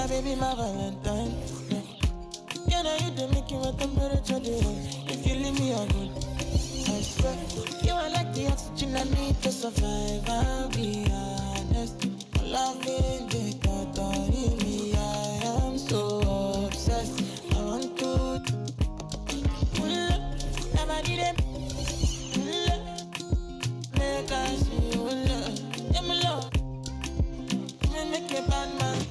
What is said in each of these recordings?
baby, my Valentine. Yeah, now you don't make you a temperature. If you leave me, I'm good. I swear, you are like the oxygen I need to survive. I'll be honest. Loving the thought of me, I am so obsessed. I want to never need it. Make I see you love. Yeah, my love. Make a bad man.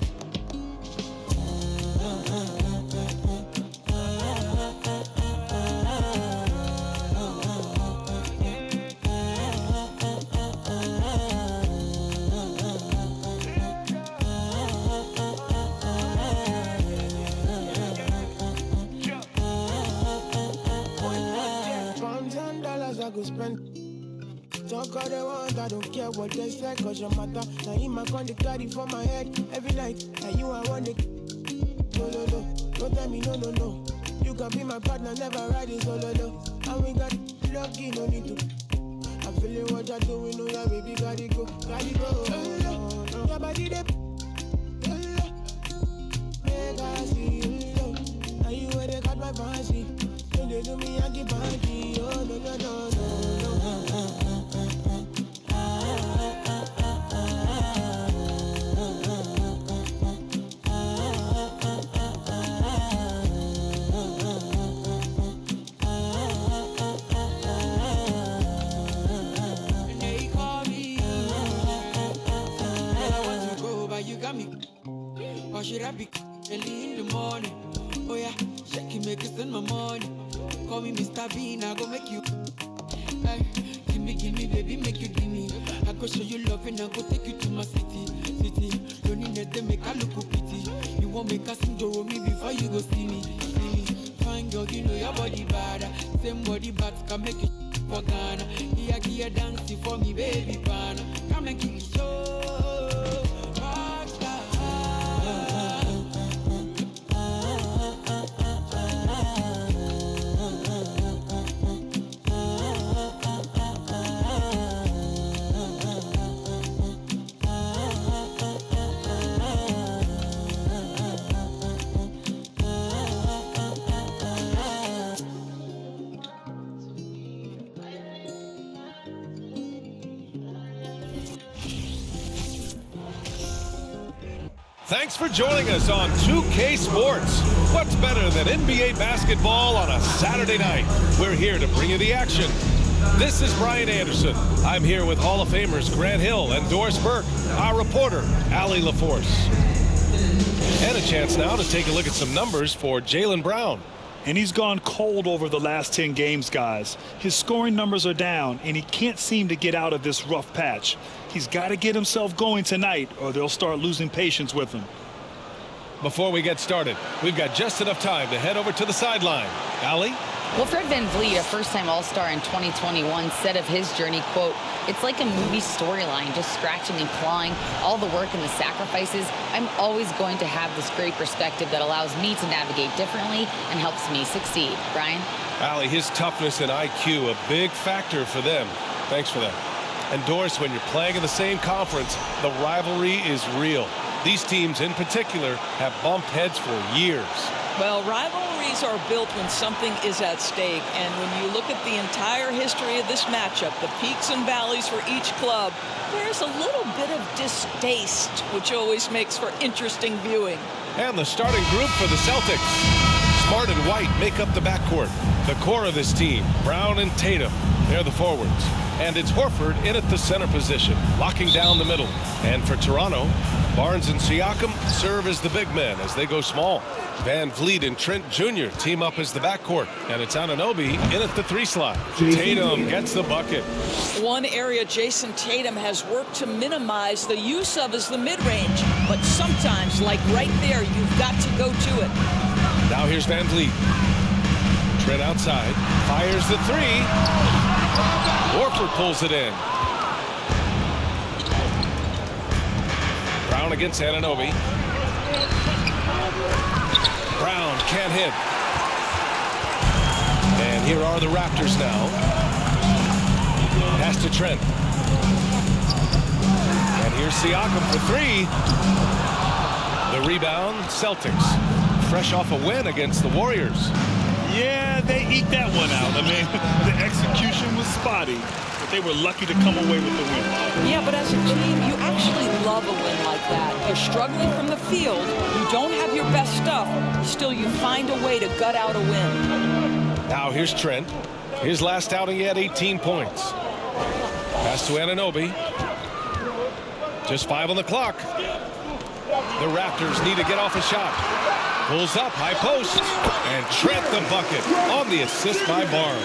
I go spend. Talk all they want, I don't care what they say, cause your matter. Now in my con, they carry for my head every night. Now you I want it. No, no, no, don't tell me no, no, no. You can be my partner, never ride it solo, no. And we got lucky, no need to. I'm feeling what you're doing, no, yeah, baby, gotta go, gotta go. Your body, they make I see you. Now you where they got my fancy. Don't they do me, I keep banky. Oh, no, no, no, no. Or should I be early in the morning? Oh yeah, shake it, make it spend my money. Call me Mr. Bean, I go make you. Hey, give me, baby, make you give me. I go show you love and I go take you to my city. Don't need them make I look pity. You won't make us sing me before you go see me. Fine girl, you know your body bad. Same body but can make it for Ghana. Here, dance for me, baby, pana. Come and give me show. Thanks for joining us on 2K Sports. What's better than NBA basketball on a Saturday night? We're here to bring you the action. This is Brian Anderson. I'm here with Hall of Famers Grant Hill and Doris Burke, our reporter, Allie LaForce. And a chance now to take a look at some numbers for Jaylen Brown. And he's gone cold over the last 10 games, guys. His scoring numbers are down, and he can't seem to get out of this rough patch. He's got to get himself going tonight, or they'll start losing patience with him. Before we get started, we've got just enough time to head over to the sideline. Allie? Well, Fred VanVleet, a first-time All-Star in 2021, said of his journey, quote, "It's like a movie storyline, just scratching and clawing, all the work and the sacrifices. I'm always going to have this great perspective that allows me to navigate differently and helps me succeed." Brian? Allie, his toughness and IQ, a big factor for them. Thanks for that. And Doris, when you're playing in the same conference, the rivalry is real. These teams in particular have bumped heads for years. Well, rivalries are built when something is at stake, and when you look at the entire history of this matchup, the peaks and valleys for each club, there's a little bit of distaste, which always makes for interesting viewing. And the starting group for the Celtics. Smart and White make up the backcourt. The core of this team, Brown and Tatum, they're the forwards. And it's Horford in at the center position, locking down the middle. And for Toronto, Barnes and Siakam serve as the big men as they go small. VanVleet and Trent Jr. team up as the backcourt. And it's Anunoby in at the 3 slot. Tatum gets the bucket. One area Jason Tatum has worked to minimize the use of is the mid-range. But sometimes, like right there, you've got to go to it. Now here's VanVleet. Trent outside, fires the 3. Horford pulls it in. Brown against Anunoby. Brown can't hit. And here are the Raptors now. Pass to Trent. And here's Siakam for 3. The rebound, Celtics. Fresh off a win against the Warriors. Yeah, they eked that one out. I mean, the execution was spotty, but they were lucky to come away with the win. Yeah, but as a team, you actually love a win like that. You're struggling from the field, you don't have your best stuff, still you find a way to gut out a win. Now here's Trent. His last outing, he had 18 points. Pass to Anunoby. Just 5 on the clock. The Raptors need to get off a shot. Pulls up, high post, and Trent the bucket on the assist by Barnes.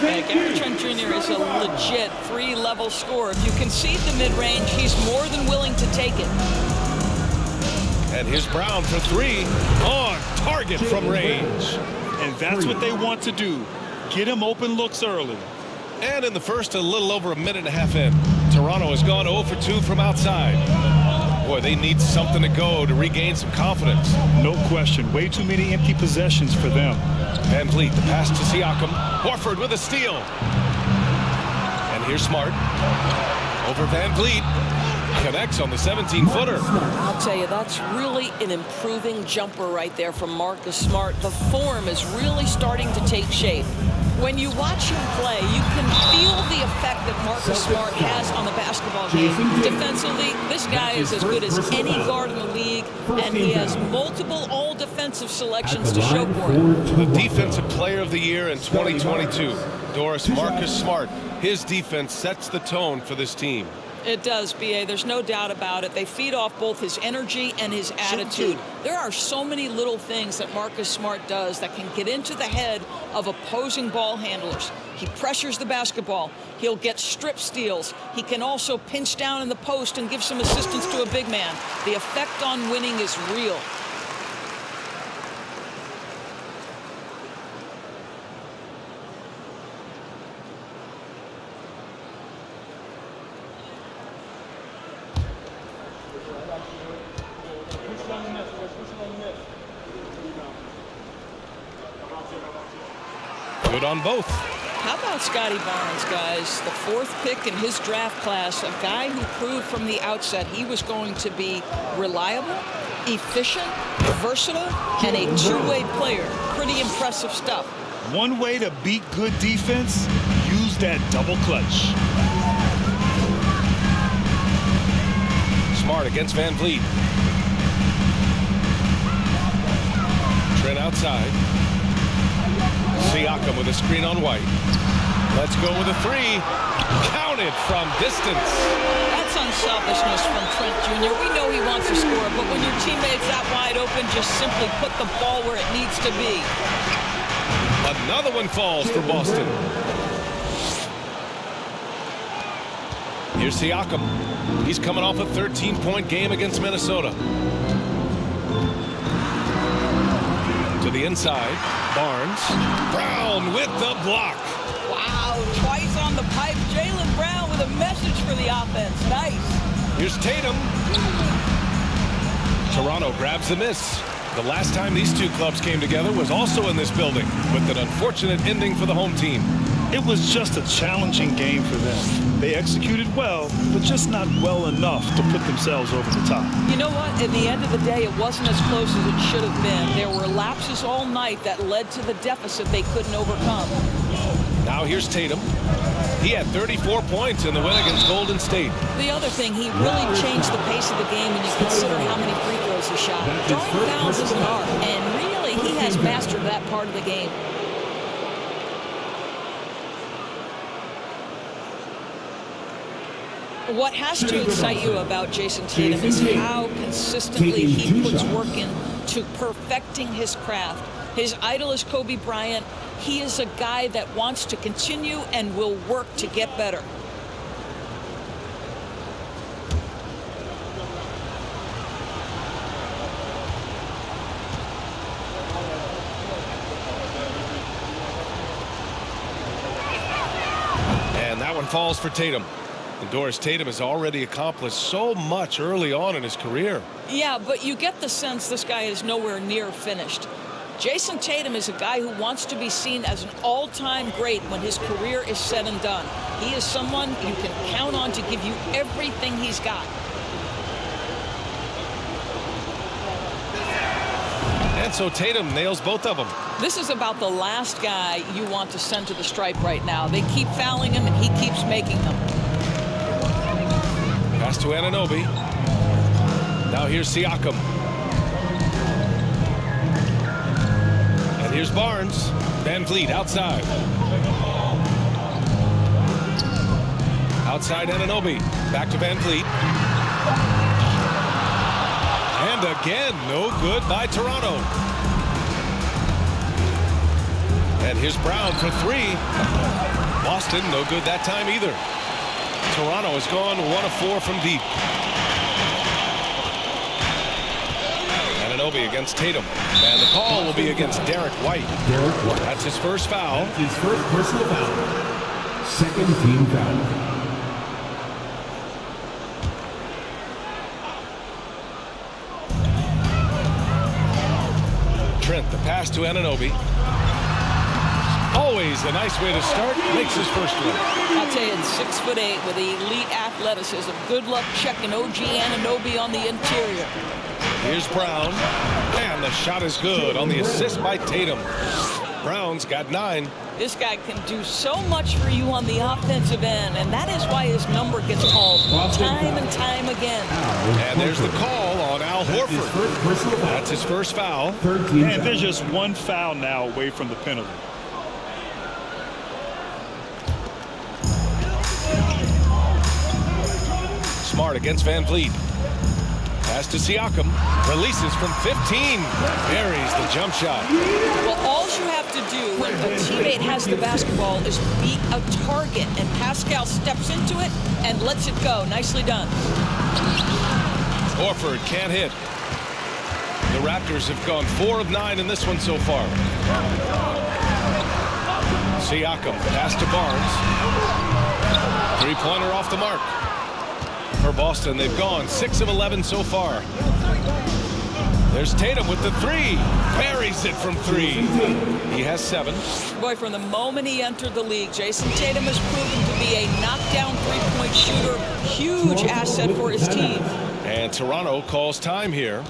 Gary Trent Jr. is a legit 3-level scorer. If you concede the mid-range, he's more than willing to take it. And here's Brown for 3 on target from range. And that's what they want to do. Get him open looks early. And in the first, a little over a minute and a half in, Toronto has gone 0 for 2 from outside. Boy, they need something to go to regain some confidence. No question. Way too many empty possessions for them. Van Vliet, the pass to Siakam. Horford with a steal. And here's Smart. Over Van Vliet. Connects on the 17-footer. I'll tell you, that's really an improving jumper right there from Marcus Smart. The form is really starting to take shape. When you watch him play, you can feel the effect that Marcus Smart has on the basketball game. Defensively, this guy is as good as any guard in the league, and he has multiple all-defensive selections to show for it. The Defensive Player of the Year in 2022, Doris, Marcus Smart. His defense sets the tone for this team. It does, B.A. There's no doubt about it. They feed off both his energy and his attitude. There are so many little things that Marcus Smart does that can get into the head of opposing ball handlers. He pressures the basketball. He'll get strip steals. He can also pinch down in the post and give some assistance to a big man. The effect on winning is real. Good on both. How about Scotty Barnes, guys? The 4th pick in his draft class, a guy who proved from the outset he was going to be reliable, efficient, versatile, and a two-way player. Pretty impressive stuff. One way to beat good defense, use that double clutch. Smart against Van Vliet. Trent outside. Siakam with a screen on White. Let's go with a 3. Counted from distance. That's unselfishness from Trent Jr. We know he wants to score, but when your teammate's that wide open, just simply put the ball where it needs to be. Another one falls for Boston. Here's Siakam. He's coming off a 13-point game against Minnesota. To the inside, Barnes. Brown with the block. Wow, twice on the pipe. Jaylen Brown with a message for the offense. Nice. Here's Tatum. Toronto grabs the miss. The last time these two clubs came together was also in this building, with an unfortunate ending for the home team. It was just a challenging game for them. They executed well, but just not well enough to put themselves over the top. You know what? At the end of the day, it wasn't as close as it should have been. There were lapses all night that led to the deficit they couldn't overcome. Now here's Tatum. He had 34 points in the win against Golden State. The other thing, he really changed the pace of the game when you consider how many free throws he shot. Drawing fouls is an art, and really, he has mastered that part of the game. What has to excite you about Jason Tatum is how consistently he puts work into perfecting his craft. His idol is Kobe Bryant. He is a guy that wants to continue and will work to get better. And that one falls for Tatum. And Doris, Tatum has already accomplished so much early on in his career. Yeah, but you get the sense this guy is nowhere near finished. Jason Tatum is a guy who wants to be seen as an all-time great when his career is said and done. He is someone you can count on to give you everything he's got. And so Tatum nails both of them. This is about the last guy you want to send to the stripe right now. They keep fouling him, and he keeps making them. Pass to Anunoby. Now here's Siakam. And here's Barnes. Van Vliet outside. Outside Anunoby. Back to Van Vliet. And again, no good by Toronto. And here's Brown for three. Boston, no good that time either. Toronto has gone 1 of 4 from deep. Anunoby against Tatum. And the call will be against Derek White. That's his first foul. That's his first personal foul. Second team foul. Trent, the pass to Anunoby. Always a nice way to start. Makes his first one. I'll tell you, 6'8" with elite athleticism. Good luck checking OG Anunoby on the interior. Here's Brown. And the shot is good on the assist by Tatum. Brown's got 9. This guy can do so much for you on the offensive end, and that is why his number gets called time and time again. And there's the call on Al Horford. That's his first foul. And there's just one foul now away from the penalty. Smart against Van Vliet. Pass to Siakam. Releases from 15. Buries the jump shot. Well, all you have to do when a teammate has the basketball is be a target, and Pascal steps into it and lets it go. Nicely done. Horford can't hit. The Raptors have gone 4 of 9 in this one so far. Siakam, pass to Barnes. Three-pointer off the mark. For Boston, they've gone 6 of 11 so far. There's Tatum with the 3. Buries it from 3. He has 7. Boy, from the moment he entered the league, Jason Tatum has proven to be a knockdown three-point shooter. Huge asset for his team. And Toronto calls time here.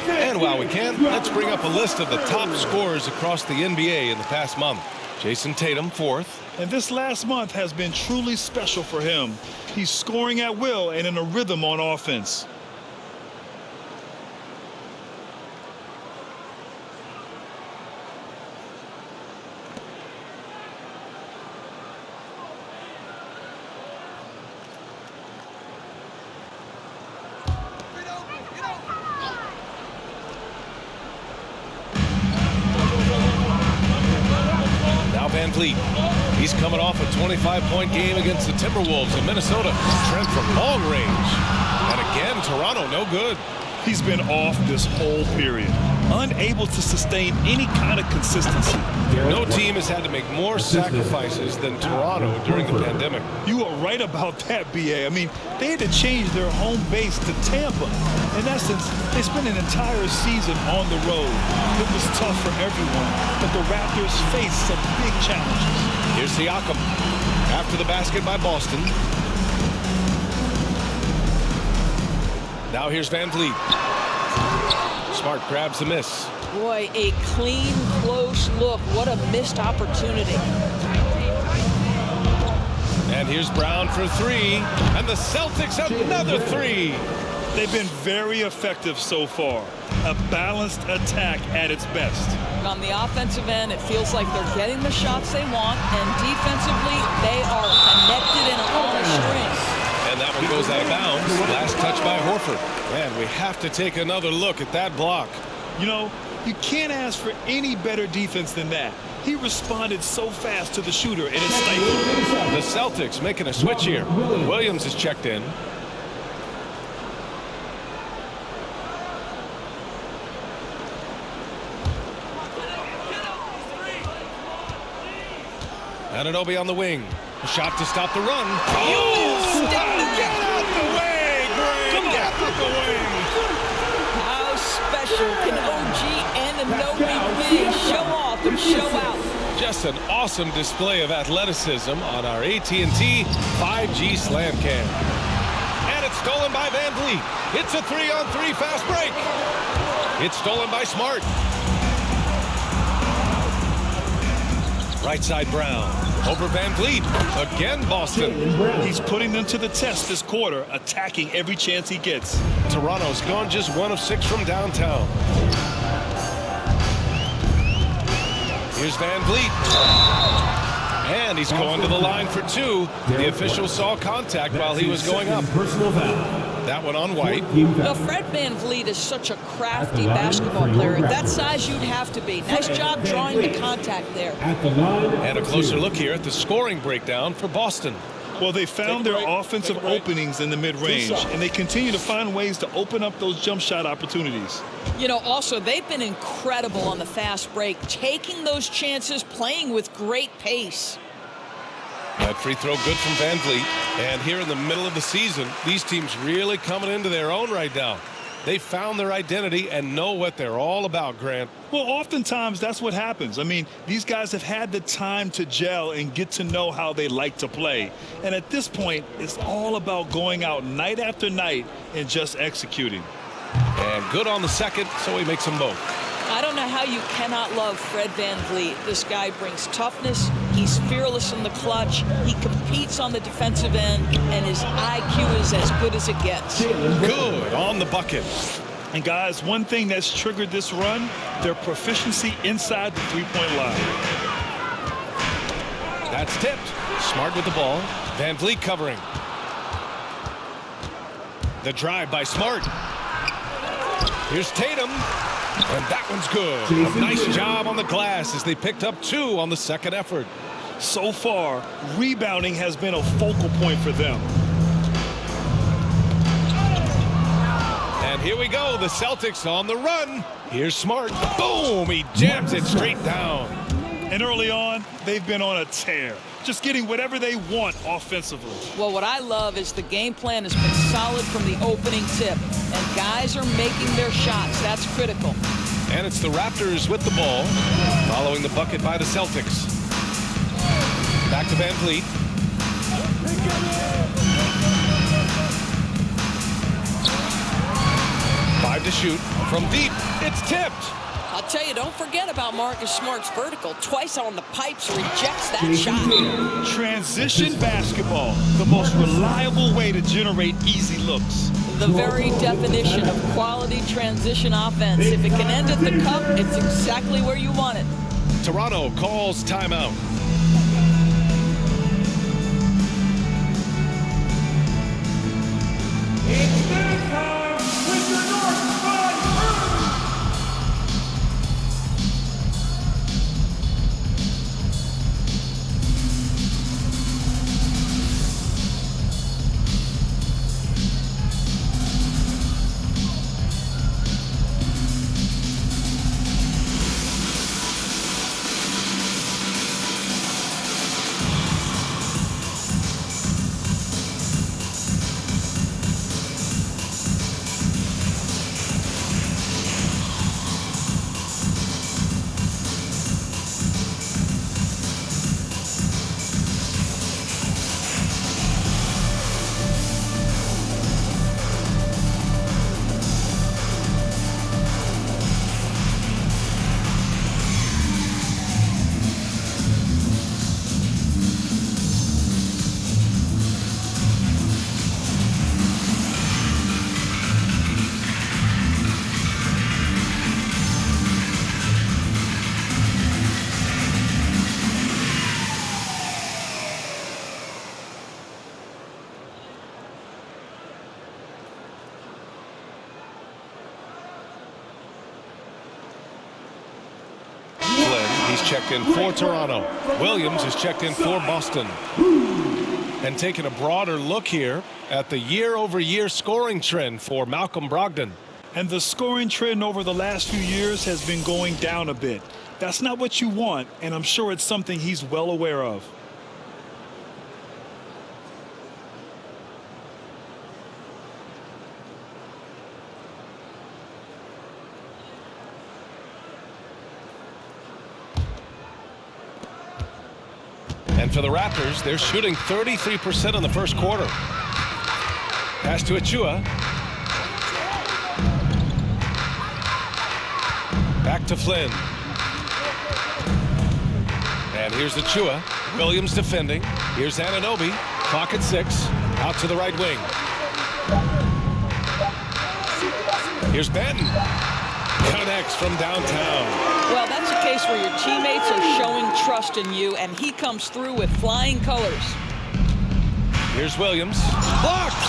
And while we can, let's bring up a list of the top scorers across the NBA in the past month. Jason Tatum, 4th. And this last month has been truly special for him. He's scoring at will and in a rhythm on offense. Van Vliet. He's coming off a 25-point game against the Timberwolves in Minnesota. Trent from long range. And again, Toronto no good. He's been off this whole period. unable to sustain any kind of consistency. No team has had to make more sacrifices than Toronto during the pandemic. You are right about that, B.A. I mean, they had to change their home base to Tampa. In essence, they spent an entire season on the road. It was tough for everyone, but the Raptors faced some big challenges. Here's Siakam. After the basket by Boston. Now here's Van Vliet. Smart grabs the miss. Boy, a clean, close look. What a missed opportunity. And here's Brown for three. And the Celtics another three. They've been very effective so far. A balanced attack at its best. On the offensive end, it feels like they're getting the shots they want, and defensively, they are connected and on a string. And that one goes out of bounds. Last touch by Horford. Man, we have to take another look at that block. You know, you can't ask for any better defense than that. He responded so fast to the shooter, and it stifled. The Celtics making a switch here. Williams is checked in. Anunoby on the wing. A shot to stop the run. Oh, Get out the way, Greg! Get out the way! How special can OG and Anunoby be? Show off and show out. Just an awesome display of athleticism on our AT&T 5G slam cam. And it's stolen by Van Vliet. It's a 3-on-3 fast break. It's stolen by Smart. Right side Brown. Over Van Vliet. Again Boston. He's putting them to the test this quarter, attacking every chance he gets. Toronto's gone just 1 of 6 from downtown. Here's Van Vliet. And he's going to the line for 2. The official saw contact while he was going up. That one on White. Well, Fred Van Vliet is such a crafty basketball player. At that size, you'd have to be. Nice job drawing the contact there. And a closer look here at the scoring breakdown for Boston. Well, they found their offensive openings in the mid-range, and they continue to find ways to open up those jump shot opportunities. You know, also, they've been incredible on the fast break, taking those chances, playing with great pace. That free throw good from Van Vliet. And here in the middle of the season, these teams really coming into their own right now. They found their identity and know what they're all about, Grant. Well, oftentimes that's what happens. I mean, these guys have had the time to gel and get to know how they like to play. And at this point, it's all about going out night after night and just executing. And good on the second, so he makes them both. I don't know how you cannot love Fred Van Vliet. This guy brings toughness. He's fearless in the clutch. He competes on the defensive end, and his IQ is as good as it gets. Good on the bucket. And guys, one thing that's triggered this run, their proficiency inside the three-point line. That's tipped. Smart with the ball. Van Vliet covering. The drive by Smart. Here's Tatum. And that one's good. A nice job on the glass as they picked up 2 on the second effort. So far, rebounding has been a focal point for them. And here we go. The Celtics on the run. Here's Smart. Boom! He jams it straight down. And early on, they've been on a tear, just getting whatever they want offensively. Well, what I love is the game plan has been solid from the opening tip, and guys are making their shots. That's critical. And it's the Raptors with the ball, following the bucket by the Celtics. Back to Van Vliet. Five to shoot from deep. It's tipped. I'll tell you, don't forget about Marcus Smart's vertical. Twice on the pipes, rejects that shot. Transition basketball, the most reliable way to generate easy looks. The very definition of quality transition offense. If it can end at the cup, it's exactly where you want it. Toronto calls timeout. It's their time with the North Side He's checked in for Toronto. Williams is checked in for Boston. And taking a broader look here at the year-over-year scoring trend for Malcolm Brogdon. And the scoring trend over the last few years has been going down a bit. That's not what you want, and I'm sure it's something he's well aware of. And for the Raptors, they're shooting 33% in the first quarter. Pass to Achua. Back to Flynn. And here's Achua. Williams defending. Here's Anunoby. Clock at 6. Out to the right wing. Here's Banton. Connects from downtown. Well, that's a case where your teammates are showing trust in you, and he comes through with flying colors. Here's Williams. Blocked!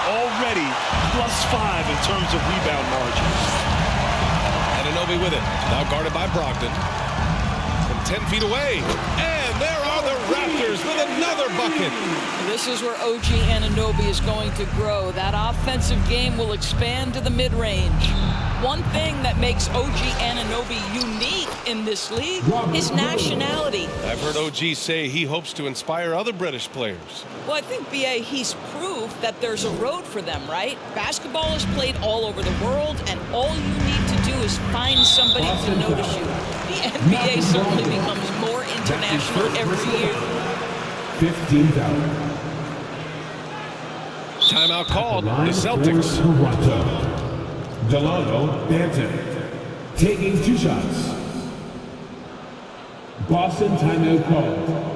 Already +5 in terms of rebound margin. Anunoby with it. Now guarded by Brogdon. From 10 feet away. And there are the Raptors with another bucket. This is where OG Anunoby is going to grow. That offensive game will expand to the mid-range. One thing that makes OG Anunoby unique in this league is nationality. I've heard OG say he hopes to inspire other British players. Well, I think, BA, he's proved that there's a road for them, right? Basketball is played all over the world, and all you need to do is find somebody to notice you. The NBA certainly becomes more international every year. 15 foul. Timeout called. The Celtics. Toronto. Delano Banton taking 2 shots. Boston timeout called.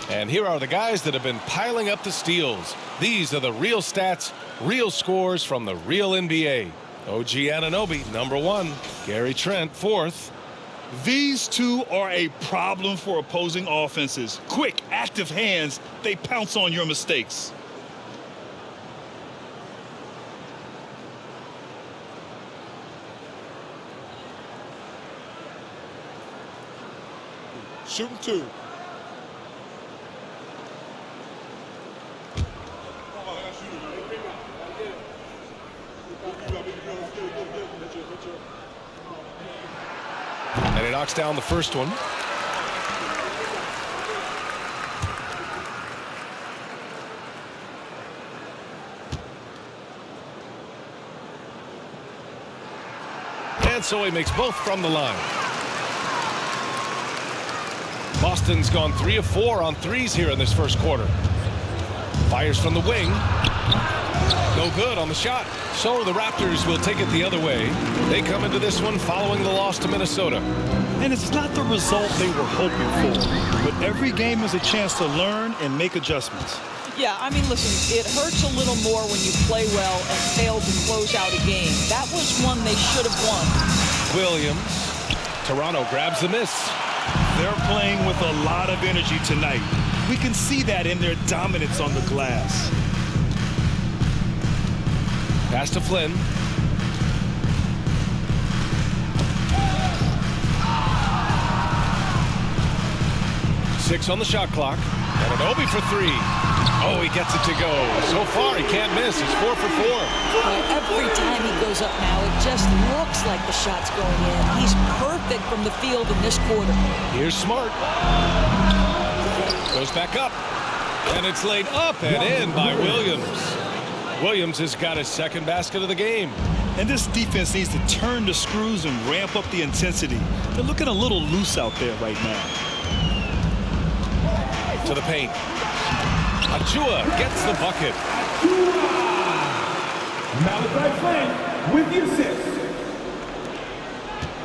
And here are the guys that have been piling up the steals. These are the real stats, real scores from the real NBA. OG Anunoby, #1. Gary Trent, 4th. These two are a problem for opposing offenses. Quick, active hands, they pounce on your mistakes. Shooting 2. And he knocks down the first one. And so he makes both from the line. Boston's gone 3 of 4 on threes here in this first quarter. Fires from the wing. No good on the shot. So the Raptors will take it the other way. They come into this one following the loss to Minnesota. And it's not the result they were hoping for, but every game is a chance to learn and make adjustments. Yeah, I mean, listen, it hurts a little more when you play well and fail to close out a game. That was one they should have won. Williams. Toronto grabs the miss. They're playing with a lot of energy tonight. We can see that in their dominance on the glass. Pass to Flynn. Six on the shot clock. And Anunoby for three. Oh, he gets it to go. So far, he can't miss. He's 4 for 4. Every time he goes up now, it just looks like the shot's going in. He's perfect from the field in this quarter. Here's Smart. Goes back up. And it's laid up and in by Williams. Williams has got his second basket of the game. And this defense needs to turn the screws and ramp up the intensity. They're looking a little loose out there right now. To the paint. Achua gets the bucket. Malachi Flynn with the assist.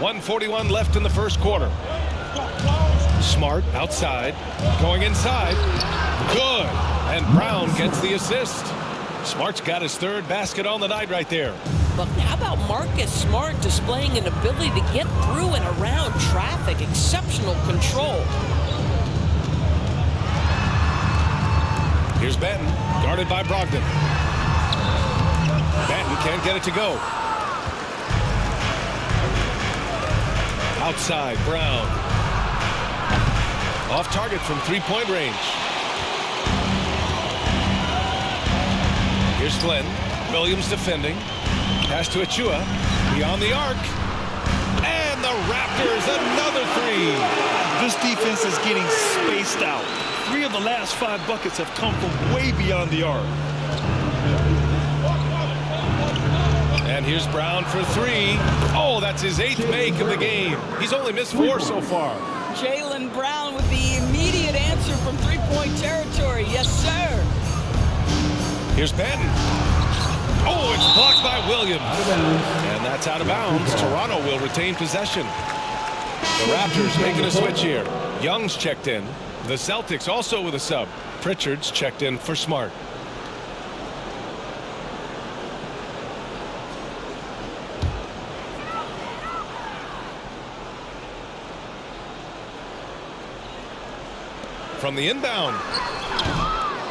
1:41 left in the first quarter. Smart outside. Going inside. Good. And Brown gets the assist. Smart's got his third basket on the night right there. But how about Marcus Smart displaying an ability to get through and around traffic? Exceptional control. Here's Benton, guarded by Brogdon. Benton can't get it to go. Outside, Brown. Off target from three-point range. Here's Flynn. Williams defending. Pass to Achua. Beyond the arc. And the Raptors, another three. This defense is getting spaced out. 3 of the last 5 buckets have come from way beyond the arc. And here's Brown for 3. Oh, that's his 8th make of the game. He's only missed 4 so far. Jaylen Brown with the immediate answer from three-point territory. Yes, sir. Here's Benton. Oh, it's blocked by Williams. And that's out of bounds. Toronto will retain possession. The Raptors making a switch here. Young's checked in. The Celtics also with a sub. Pritchard's checked in for Smart. From the inbound.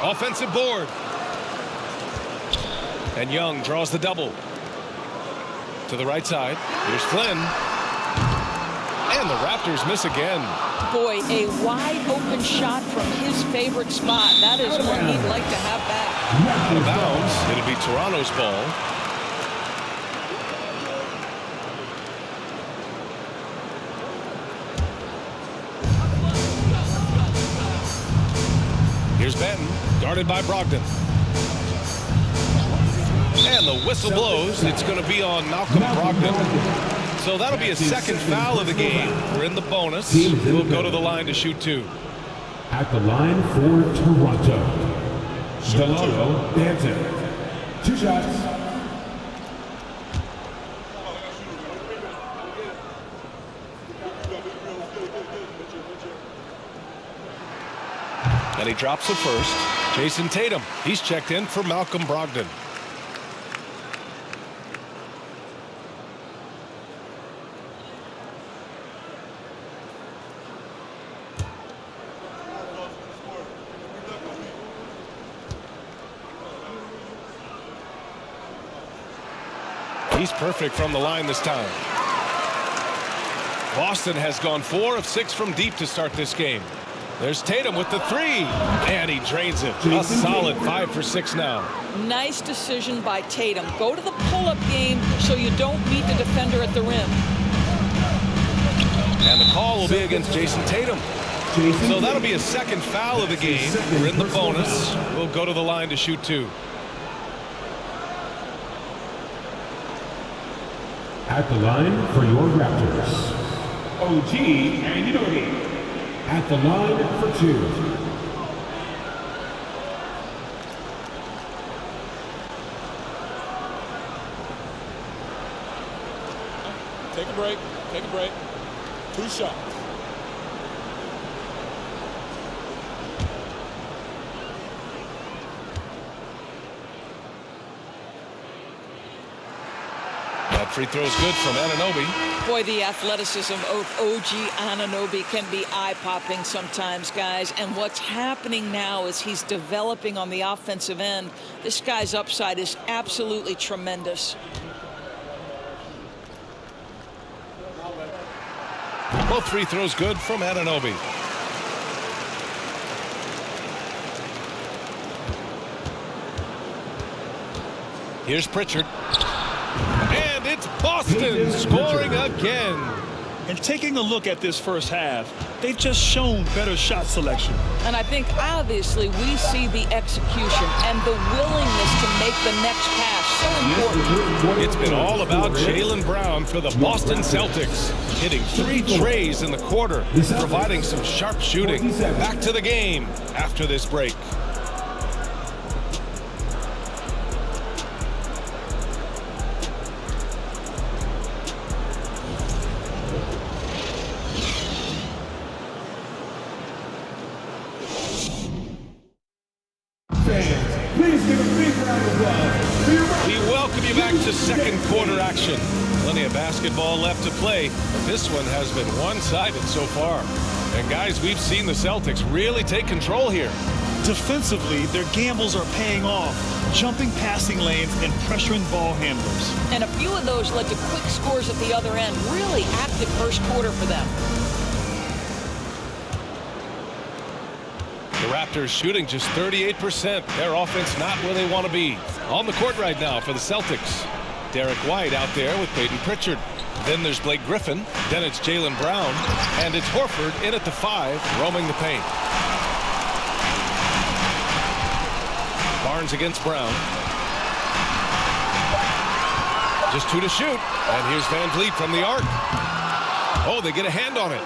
Offensive board. And Young draws the double. To the right side. Here's Flynn. And the Raptors miss again. Boy, a wide open shot from his favorite spot. That is one he'd like to have back. Out of bounds. It'll be Toronto's ball. Here's Benton, guarded by Brogdon. And the whistle blows. It's going to be on Malcolm Brogdon. So that'll be a second foul of the game. We're in the bonus. We'll go to the line to shoot 2. At the line for Toronto, Delano Banton. 2 shots. And he drops the first. Jason Tatum. He's checked in for Malcolm Brogdon. He's perfect from the line this time. Boston has gone 4 of 6 from deep to start this game. There's Tatum with the 3. And he drains it. A solid 5 for 6 now. Nice decision by Tatum. Go to the pull-up game so you don't meet the defender at the rim. And the call will be against Jason Tatum. So that'll be a second foul of the game. We're in the bonus. We'll go to the line to shoot 2. At the line for your Raptors, OG Anunoby. At the line for 2. Take a break. Take a break. 2 shots. That free throw's good from Anunoby. Boy, the athleticism of OG Anunoby can be eye-popping sometimes, guys. And what's happening now is he's developing on the offensive end. This guy's upside is absolutely tremendous. Both free throws good from Anunoby. Here's Pritchard. And it's Boston scoring again. And taking a look at this first half, they've just shown better shot selection. And I think obviously we see the execution and the willingness to make the next pass so important. It's been all about Jaylen Brown for the Boston Celtics, hitting 3 trays in the quarter, providing some sharp shooting. Back to the game after this break. Please give a big round of applause. We welcome you back to second quarter action. Plenty of basketball left to play, but this one has been one-sided so far. And guys, we've seen the Celtics really take control here. Defensively, their gambles are paying off, jumping passing lanes and pressuring ball handlers. And a few of those led to quick scores at the other end. Really active first quarter for them. The Raptors shooting just 38%. Their offense not where they want to be. On the court right now for the Celtics. Derek White out there with Peyton Pritchard. Then there's Blake Griffin. Then it's Jaylen Brown. And it's Horford in at the 5, roaming the paint. Barnes against Brown. Just 2 to shoot. And here's Van Vliet from the arc. Oh, they get a hand on it.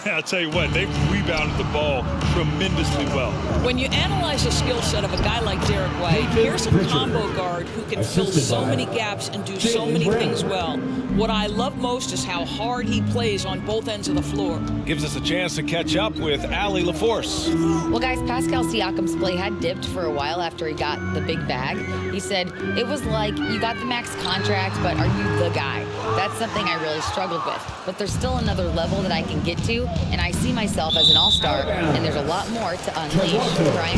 I'll tell you what, they've rebounded the ball tremendously well. When you analyze the skill set of a guy like Derek White, here's a combo guard who can fill so many gaps and do so many things well. What I love most is how hard he plays on both ends of the floor. Gives us a chance to catch up with Allie LaForce. Well, guys, Pascal Siakam's play had dipped for a while after he got the big bag. He said, it was like, you got the max contract, but are you the guy? That's something I really struggled with. But there's still another level that I can get to, and I see myself as an all-star, and there's a lot more to unleash. Brian?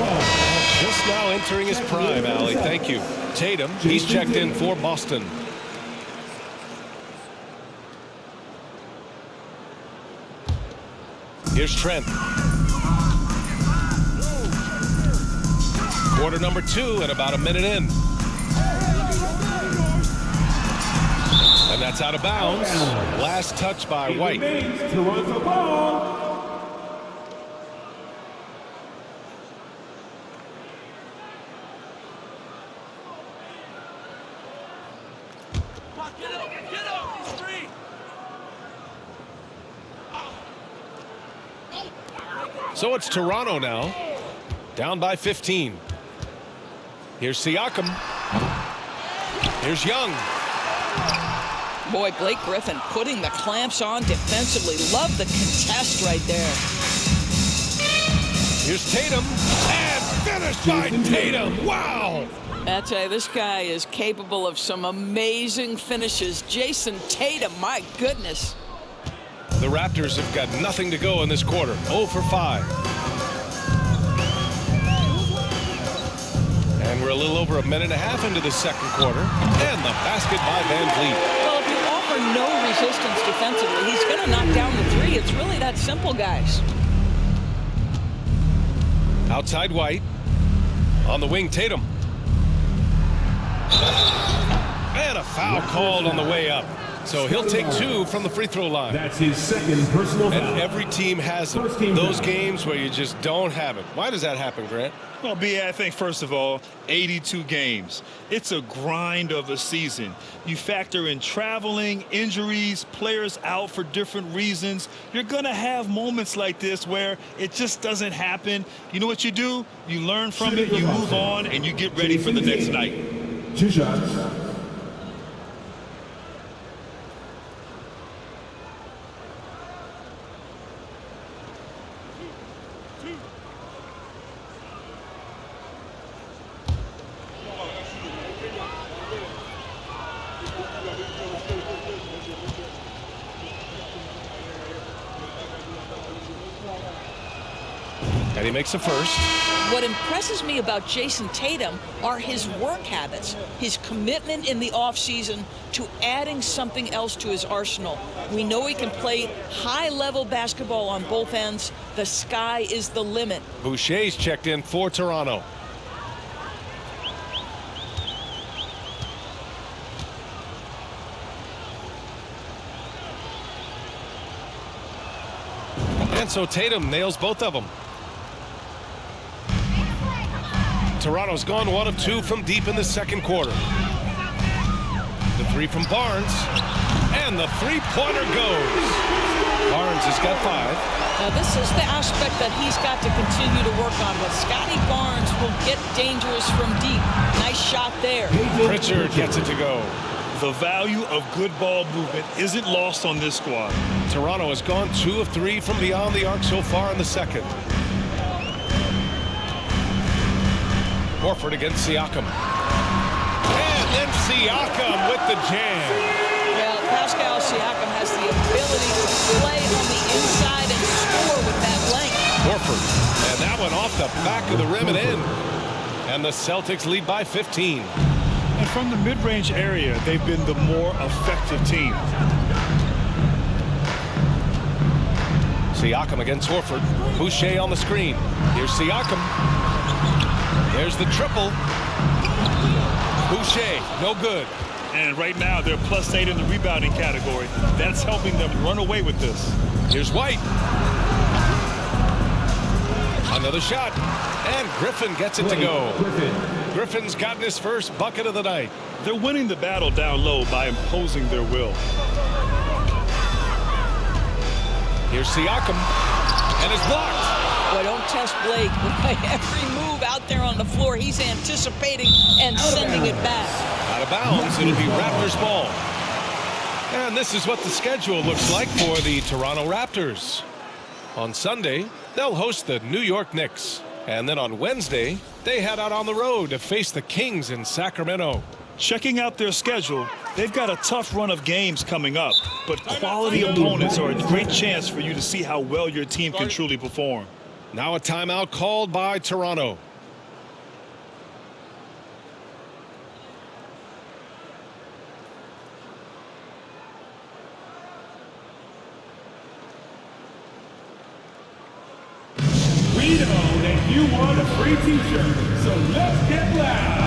Just now entering his prime, Allie. Thank you. Tatum, he's checked in for Boston. Here's Trent. Quarter number 2 and about a minute in. And that's out of bounds. Last touch by White. Toronto ball. So it's Toronto now, down by 15. Here's Siakam. Here's Young. Boy, Blake Griffin putting the clamps on defensively. Love the contest right there. Here's Tatum. And finished by Tatum. Wow. I tell you, this guy is capable of some amazing finishes. Jason Tatum, my goodness. The Raptors have got nothing to go in this quarter. 0 for 5. And we're a little over a minute and a half into the second quarter. And the basket by Van Vliet. Well, if you offer no resistance defensively, he's going to knock down the 3. It's really that simple, guys. Outside White. On the wing, Tatum. And a foul called on the way up. So he'll take 2 from the free throw line. That's his second personal foul. And every team has them. Those games where you just don't have it. Why does that happen, Grant? Well, B.A., I think, first of all, 82 games. It's a grind of a season. You factor in traveling, injuries, players out for different reasons. You're going to have moments like this where it just doesn't happen. You know what you do? You learn from it, you move on, and you get ready for the next night. 2 shots. And he makes a first. What impresses me about Jason Tatum are his work habits, his commitment in the offseason to adding something else to his arsenal. We know he can play high-level basketball on both ends. The sky is the limit. Boucher's checked in for Toronto. And so Tatum nails both of them. Toronto's gone 1 of 2 from deep in the second quarter. The three from Barnes, and the three-pointer goes. Barnes has got 5. Now this is the aspect that he's got to continue to work on. But Scotty Barnes will get dangerous from deep. Nice shot there. Pritchard gets it to go. The value of good ball movement isn't lost on this squad. Toronto has gone 2 of 3 from beyond the arc so far in the second. Horford against Siakam. And then Siakam with the jam. Well, Pascal Siakam has the ability to play on the inside and score with that length. Horford. And that one off the back of the rim and in. And the Celtics lead by 15. And from the mid-range area, they've been the more effective team. Siakam against Horford. Boucher on the screen. Here's Siakam. There's the triple. Boucher, no good. And right now, they're +8 in the rebounding category. That's helping them run away with this. Here's White. Another shot. And Griffin gets it to go. Griffin's gotten his first bucket of the night. They're winning the battle down low by imposing their will. Here's Siakam. And it's blocked. Boy, don't test Blake. Every move out there on the floor, he's anticipating and sending it back. Out of bounds, it'll be Raptors ball. And this is what the schedule looks like for the Toronto Raptors. On Sunday, they'll host the New York Knicks. And then on Wednesday, they head out on the road to face the Kings in Sacramento. Checking out their schedule, they've got a tough run of games coming up. But quality opponents are a great chance for you to see how well your team can truly perform. Now a timeout called by Toronto. We know that you want a free t-shirt, so let's get loud.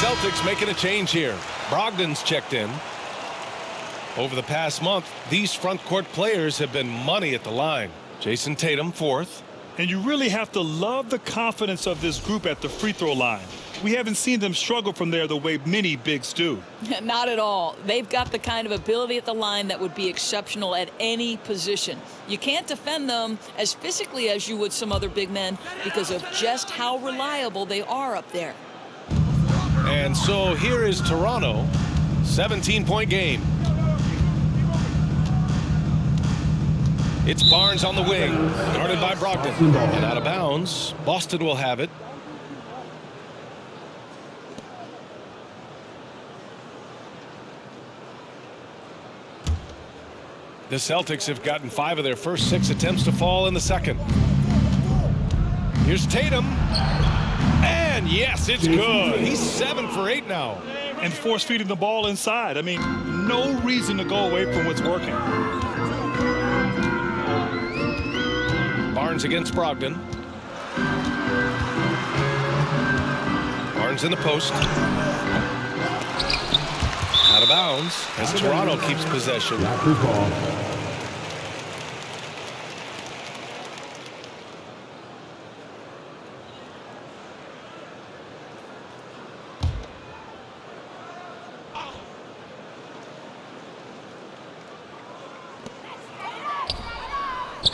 Celtics making a change here. Brogdon's checked in. Over the past month, these front court players have been money at the line. Jason Tatum, 4th. And you really have to love the confidence of this group at the free throw line. We haven't seen them struggle from there the way many bigs do. Not at all. They've got the kind of ability at the line that would be exceptional at any position. You can't defend them as physically as you would some other big men because of just how reliable they are up there. And so here is Toronto, 17-point game. It's Barnes on the wing, guarded by Brogdon. And out of bounds, Boston will have it. The Celtics have gotten 5 of their first 6 attempts to fall in the second. Here's Tatum. And yes, it's good. He's 7 for 8 now. And force feeding the ball inside. I mean, no reason to go away from what's working. Barnes against Brogdon. Barnes in the post. Out of bounds as Toronto keeps possession. Raptors ball.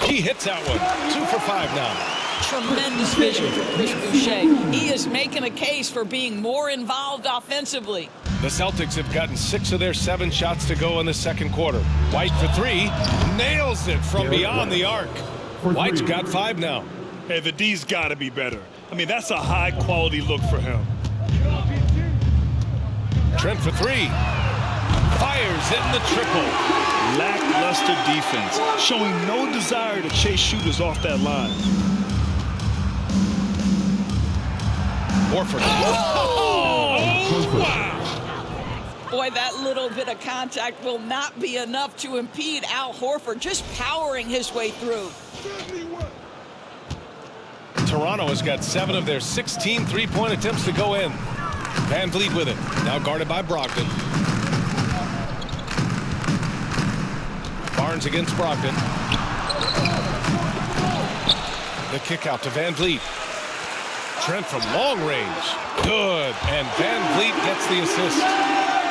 He hits that one. 2 for 5 now. Tremendous vision for Chris Boucher. He is making a case for being more involved offensively. The Celtics have gotten 6 of their 7 shots to go in the second quarter. White for 3. Nails it from beyond the arc. White's got 5 now. Hey, the D's got to be better. I mean, that's a high-quality look for him. Trent for 3. Fires in the triple. Lackluster defense, showing no desire to chase shooters off that line. Horford. Oh, wow. Boy, that little bit of contact will not be enough to impede Al Horford just powering his way through. Toronto has got 7 of their 16 three-point attempts to go in. Van Vliet with it. Now guarded by Brogdon. Barnes against Brogdon. The kick out to Van Vliet. Trent from long range. Good. And Van Vliet gets the assist.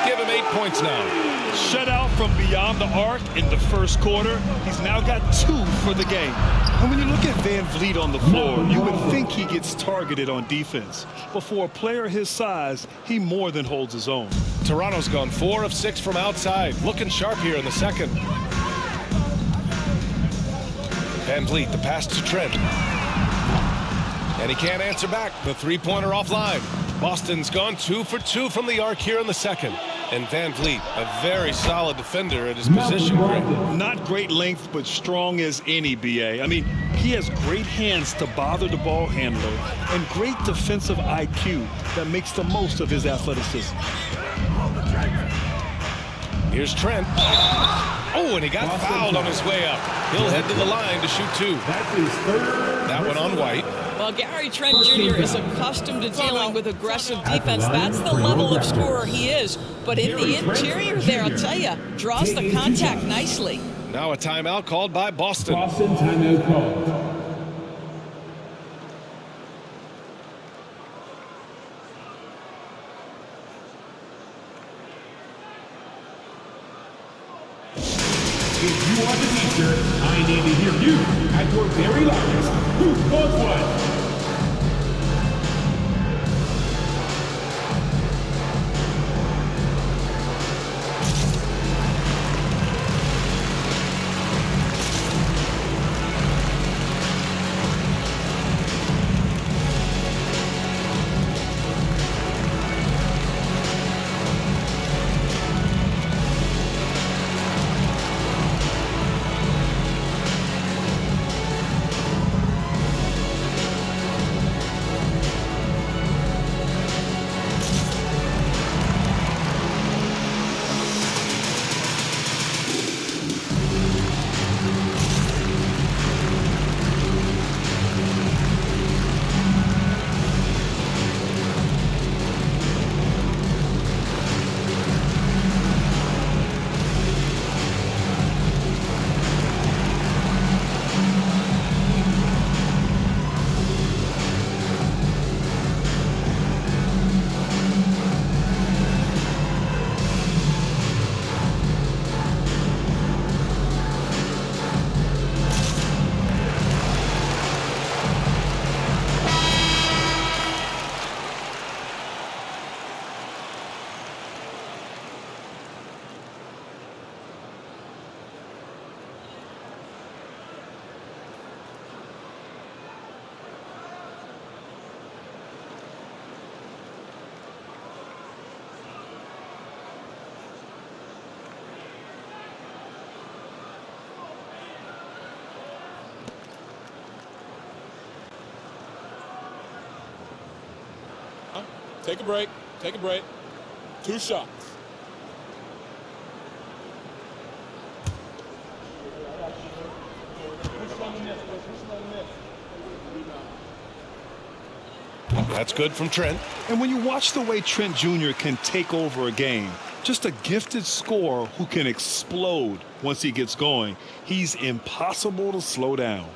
Give him 8 points now. Shutout from beyond the arc in the first quarter. He's now got 2 for the game. And when you look at Van Vliet on the floor, you would think he gets targeted on defense. But for a player his size, he more than holds his own. Toronto's gone 4 of 6 from outside. Looking sharp here in the second. Van Vliet, the pass to Trent. And he can't answer back. The three-pointer offline. Boston's gone 2 for 2 from the arc here in the second. And Van Vliet, a very solid defender at his position. Not great length, but strong as any, B.A. I mean, he has great hands to bother the ball handler and great defensive IQ that makes the most of his athleticism. Here's Trent. Oh, and he got fouled on his way up. He'll head to the line to shoot 2. That one on White. Well, Gary Trent Jr. is accustomed to dealing with aggressive defense. That's the level of scorer he is. But in the interior there, I'll tell you, draws the contact nicely. Now a timeout called by Boston. Boston timeout called. If you are the teacher, I need to hear you at your very loudest. Who calls what? Take a break. Take a break. 2 shots. That's good from Trent. And when you watch the way Trent Jr. can take over a game, just a gifted scorer who can explode once he gets going, he's impossible to slow down.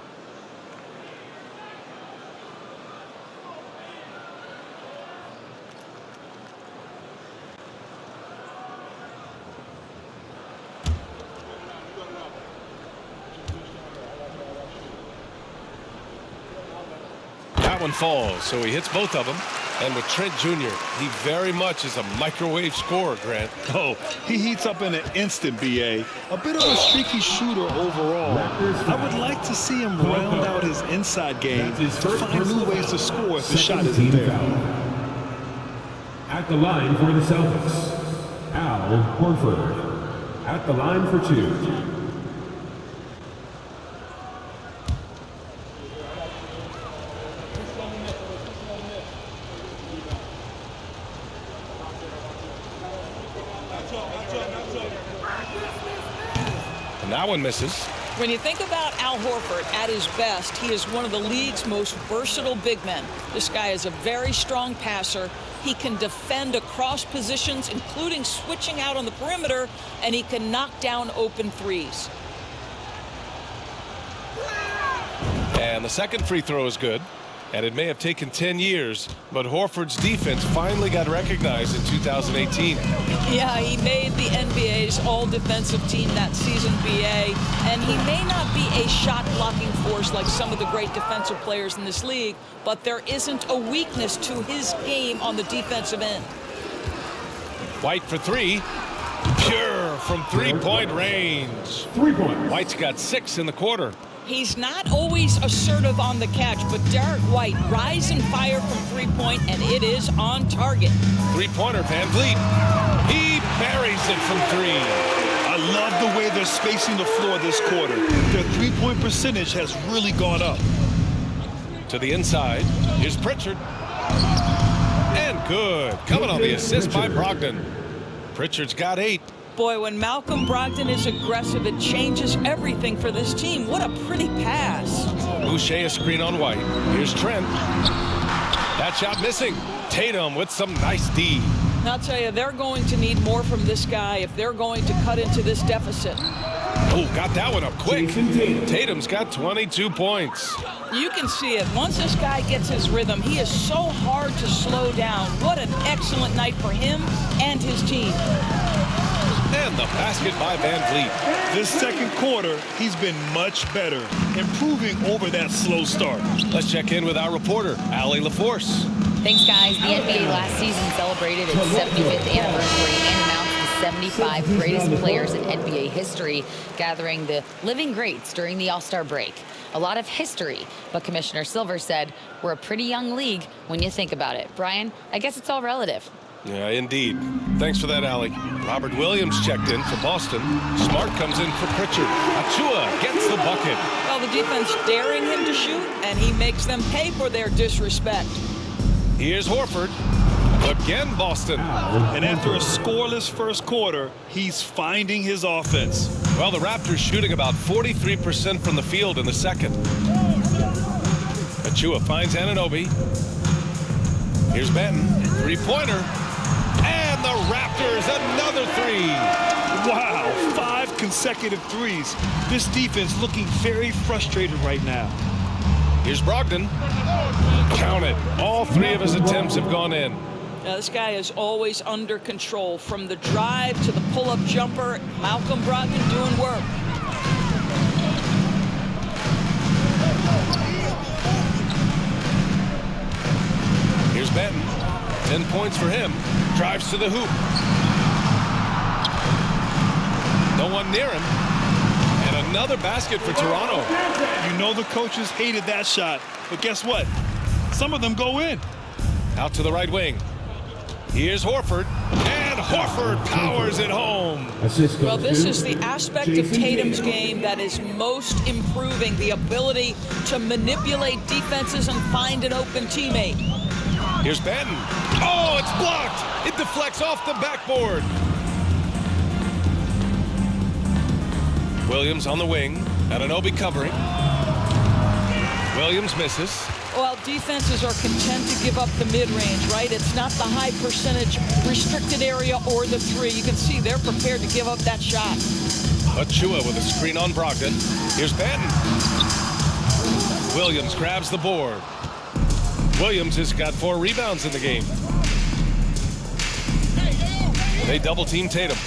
That one falls, so he hits both of them. And with Trent Jr., he very much is a microwave scorer, Grant. Oh, he heats up in an instant, B.A. A bit of a streaky shooter overall. I would like to see him round out his inside game to find new ways to score if the shot isn't there. At the line for the Celtics, Al Horford. At the line for 2. And that one misses. When you think about Al Horford at his best, he is one of the league's most versatile big men. This guy is a very strong passer. He can defend across positions, including switching out on the perimeter, and he can knock down open threes. And the second free throw is good. And it may have taken 10 years, but Horford's defense finally got recognized in 2018. Yeah, he made the NBA's all-defensive team that season, BA, and he may not be a shot-blocking force like some of the great defensive players in this league, but there isn't a weakness to his game on the defensive end. White for 3. Pure from three-point range. 3 points. White's got 6 in the quarter. He's not always assertive on the catch, but Derek White rise and fire from three-point, and it is on target. Three-pointer, Van Vliet. He buries it from 3. I love the way they're spacing the floor this quarter. Their three-point percentage has really gone up. To the inside. Here's Pritchard. And good. Coming on the assist by Brogdon. Pritchard's got 8. Boy, when Malcolm Brogdon is aggressive, it changes everything for this team. What a pretty pass. Boucher a screen on White. Here's Trent. That shot missing. Tatum with some nice D. I'll tell you, they're going to need more from this guy if they're going to cut into this deficit. Oh, got that one up quick. Tatum's got 22 points. You can see it. Once this guy gets his rhythm, he is so hard to slow down. What an excellent night for him and his team. And the basket by Van Vliet. This second quarter, he's been much better, improving over that slow start. Let's check in with our reporter, Allie LaForce. Thanks, guys. The NBA last season celebrated its 75th anniversary and announced the 75 greatest players in NBA history, gathering the living greats during the All-Star break. A lot of history, but Commissioner Silver said we're a pretty young league when you think about it. Brian, I guess it's all relative. Yeah, indeed. Thanks for that, Allie. Robert Williams checked in for Boston. Smart comes in for Pritchard. Achua gets the bucket. Well, the defense daring him to shoot, and he makes them pay for their disrespect. Here's Horford. Again, Boston. And after a scoreless first quarter, he's finding his offense. Well, the Raptors shooting about 43% from the field in the second. Achua finds Anunoby. Here's Benton. Three-pointer. And the Raptors, another 3. Wow, 5 consecutive threes. This defense looking very frustrated right now. Here's Brogdon. Count it. All 3 of his attempts have gone in. Now, this guy is always under control. From the drive to the pull-up jumper, Malcolm Brogdon doing work. Here's Benton. 10 points for him. Drives to the hoop. No one near him. And another basket for Toronto. You know the coaches hated that shot, but guess what? Some of them go in. Out to the right wing. Here's Horford. And Horford powers it home. Well, this is the aspect of Tatum's game that is most improving, the ability to manipulate defenses and find an open teammate. Here's Benton. Oh, it's blocked. It deflects off the backboard. Williams on the wing. Anunoby covering. Williams misses. Well, defenses are content to give up the mid-range, right? It's not the high percentage restricted area or the three. You can see they're prepared to give up that shot. Achua with a screen on Brogdon. Here's Benton. Williams grabs the board. Williams has got 4 rebounds in the game. They double team Tatum.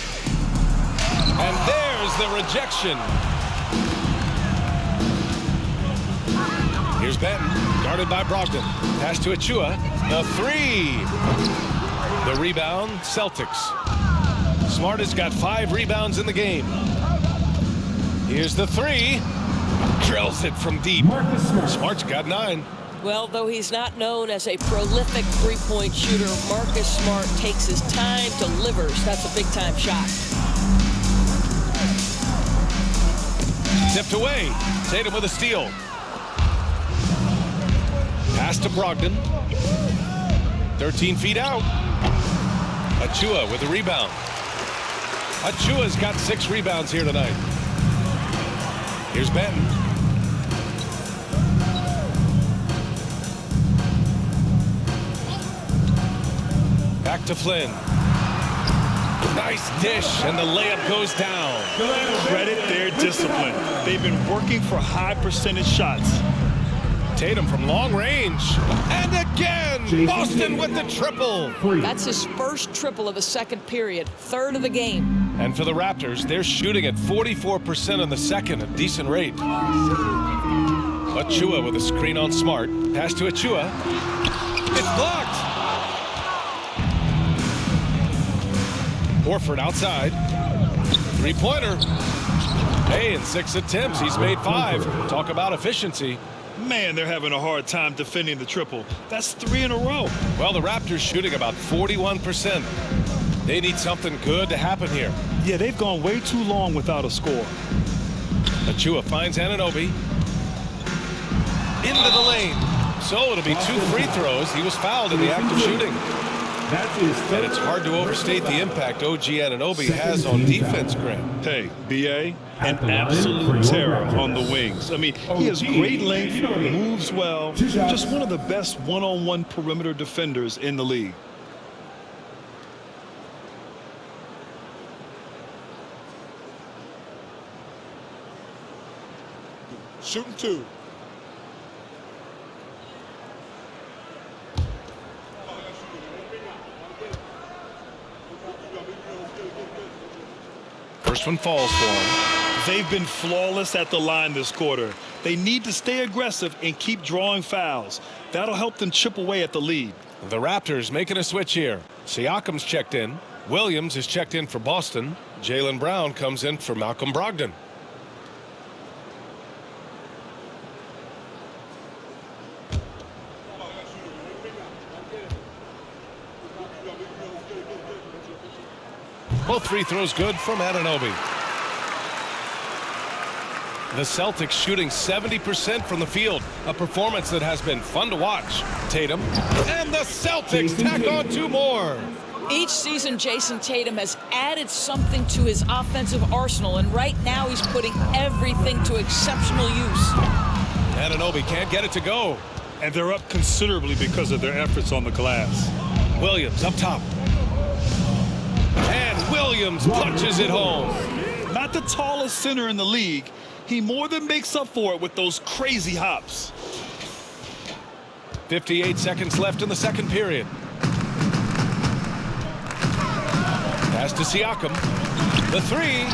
And there's the rejection. Here's Benton, guarded by Brogdon. Pass to Achua. The 3. The rebound, Celtics. Smart has got 5 rebounds in the game. Here's the 3. Drills it from deep. Smart's got 9. Well, though he's not known as a prolific three-point shooter, Marcus Smart takes his time, delivers. That's a big-time shot. Tipped away. Tatum with a steal. Pass to Brogdon. 13 feet out. Achua with a rebound. Achua's got 6 rebounds here tonight. Here's Benton. Back to Flynn. Nice dish, and the layup goes down. Credit their discipline. They've been working for high percentage shots. Tatum from long range. And again, Boston with the triple. That's his first triple of the second period, 3rd of the game. And for the Raptors, they're shooting at 44% in the second, a decent rate. Achua with a screen on Smart. Pass to Achua. It's blocked. Horford outside. 3-pointer. Hey, in 6 attempts, he's made 5. Talk about efficiency. Man, they're having a hard time defending the triple. That's 3 in a row. Well, the Raptors shooting about 41%. They need something good to happen here. Yeah, they've gone way too long without a score. Achua finds Anunoby. Into the lane. So it'll be 2 free throws. He was fouled in the act of shooting. And it's hard to overstate the impact OG Anunoby has on defense, Graham. Hey, BA, an absolute terror on the wings. I mean, he has great length, moves well, just one of the best one-on-one perimeter defenders in the league. Shooting 2. First one falls for him. They've been flawless at the line this quarter. They need to stay aggressive and keep drawing fouls. That'll help them chip away at the lead. The Raptors making a switch here. Siakam's checked in. Williams is checked in for Boston. Jaylen Brown comes in for Malcolm Brogdon. Both free throws good from Anunoby. The Celtics shooting 70% from the field, a performance that has been fun to watch. Tatum, and the Celtics tack on 2 more. Each season, Jason Tatum has added something to his offensive arsenal, and right now he's putting everything to exceptional use. Anunoby can't get it to go. And they're up considerably because of their efforts on the glass. Williams up top. And Williams punches it home. Not the tallest center in the league. He more than makes up for it with those crazy hops. 58 seconds left in the second period. Pass to Siakam. The 3.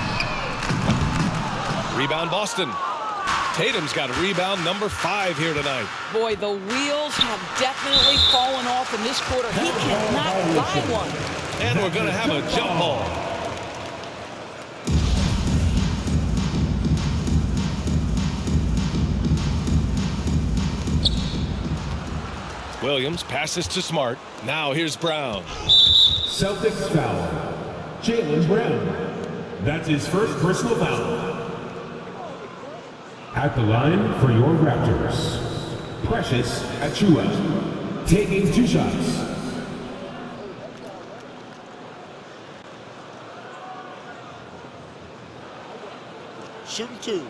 Rebound Boston. Tatum's got rebound number 5 here tonight. Boy, the wheels have definitely fallen off in this quarter. He cannot buy one. And we're going to have a jump ball. Williams passes to Smart. Now here's Brown. Celtics foul. Jaylen Brown. That's his first personal foul. At the line for your Raptors, Precious Achua, taking 2 shots. Shooting 2.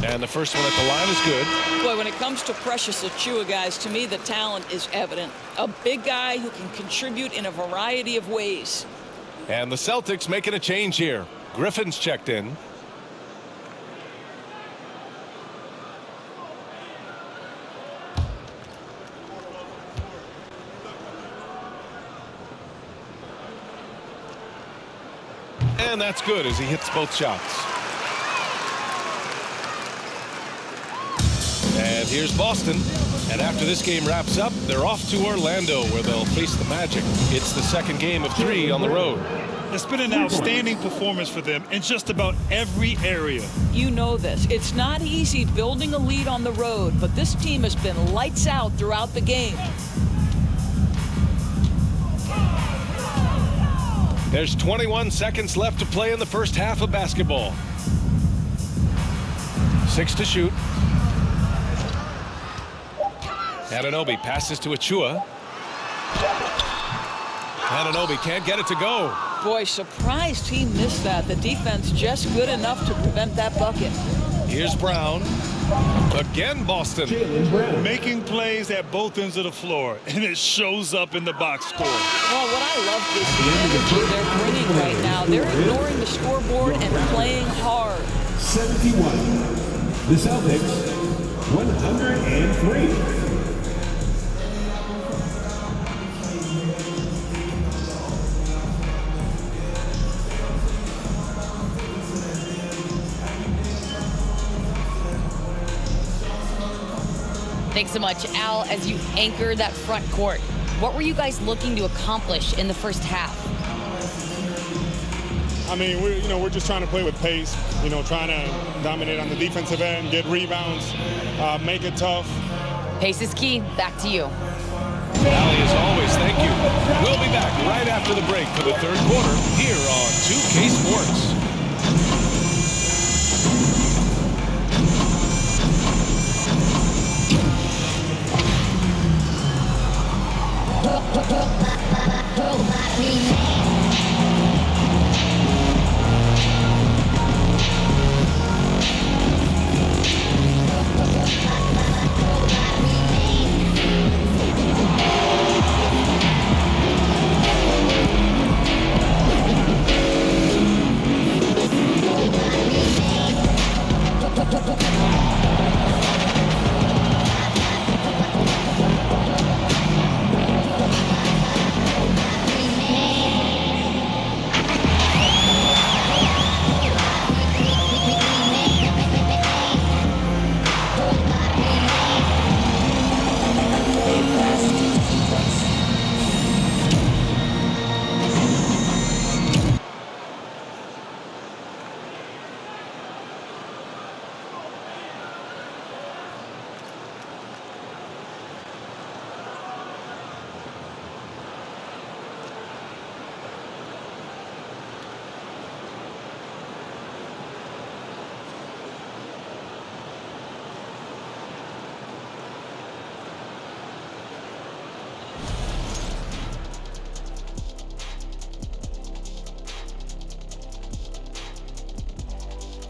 And the first one at the line is good. Boy, when it comes to Precious Achiuwa, guys, to me the talent is evident. A big guy who can contribute in a variety of ways. And the Celtics making a change here. Griffin's checked in. And that's good as he hits both shots. And here's Boston. And after this game wraps up, they're off to Orlando where they'll face the Magic. It's the second game of 3 on the road. It's been an outstanding performance for them in just about every area. You know this. It's not easy building a lead on the road, but this team has been lights out throughout the game. There's 21 seconds left to play in the first half of basketball. 6 to shoot. Anunoby passes to Achiuwa. Anunoby can't get it to go. Boy, surprised he missed that. The defense just good enough to prevent that bucket. Here's Brown. Again, Boston. Making plays at both ends of the floor, and it shows up in the box score. Well, what I love is the energy they're bringing right now. They're ignoring the scoreboard and playing hard. 71. The Celtics, 103. Thanks so much, Al. As you anchor that front court, what were you guys looking to accomplish in the first half? I mean, we're just trying to play with pace. Trying to dominate on the defensive end, get rebounds, make it tough. Pace is key. Back to you. Allie, as always, thank you. We'll be back right after the break for the third quarter here on 2K Sports.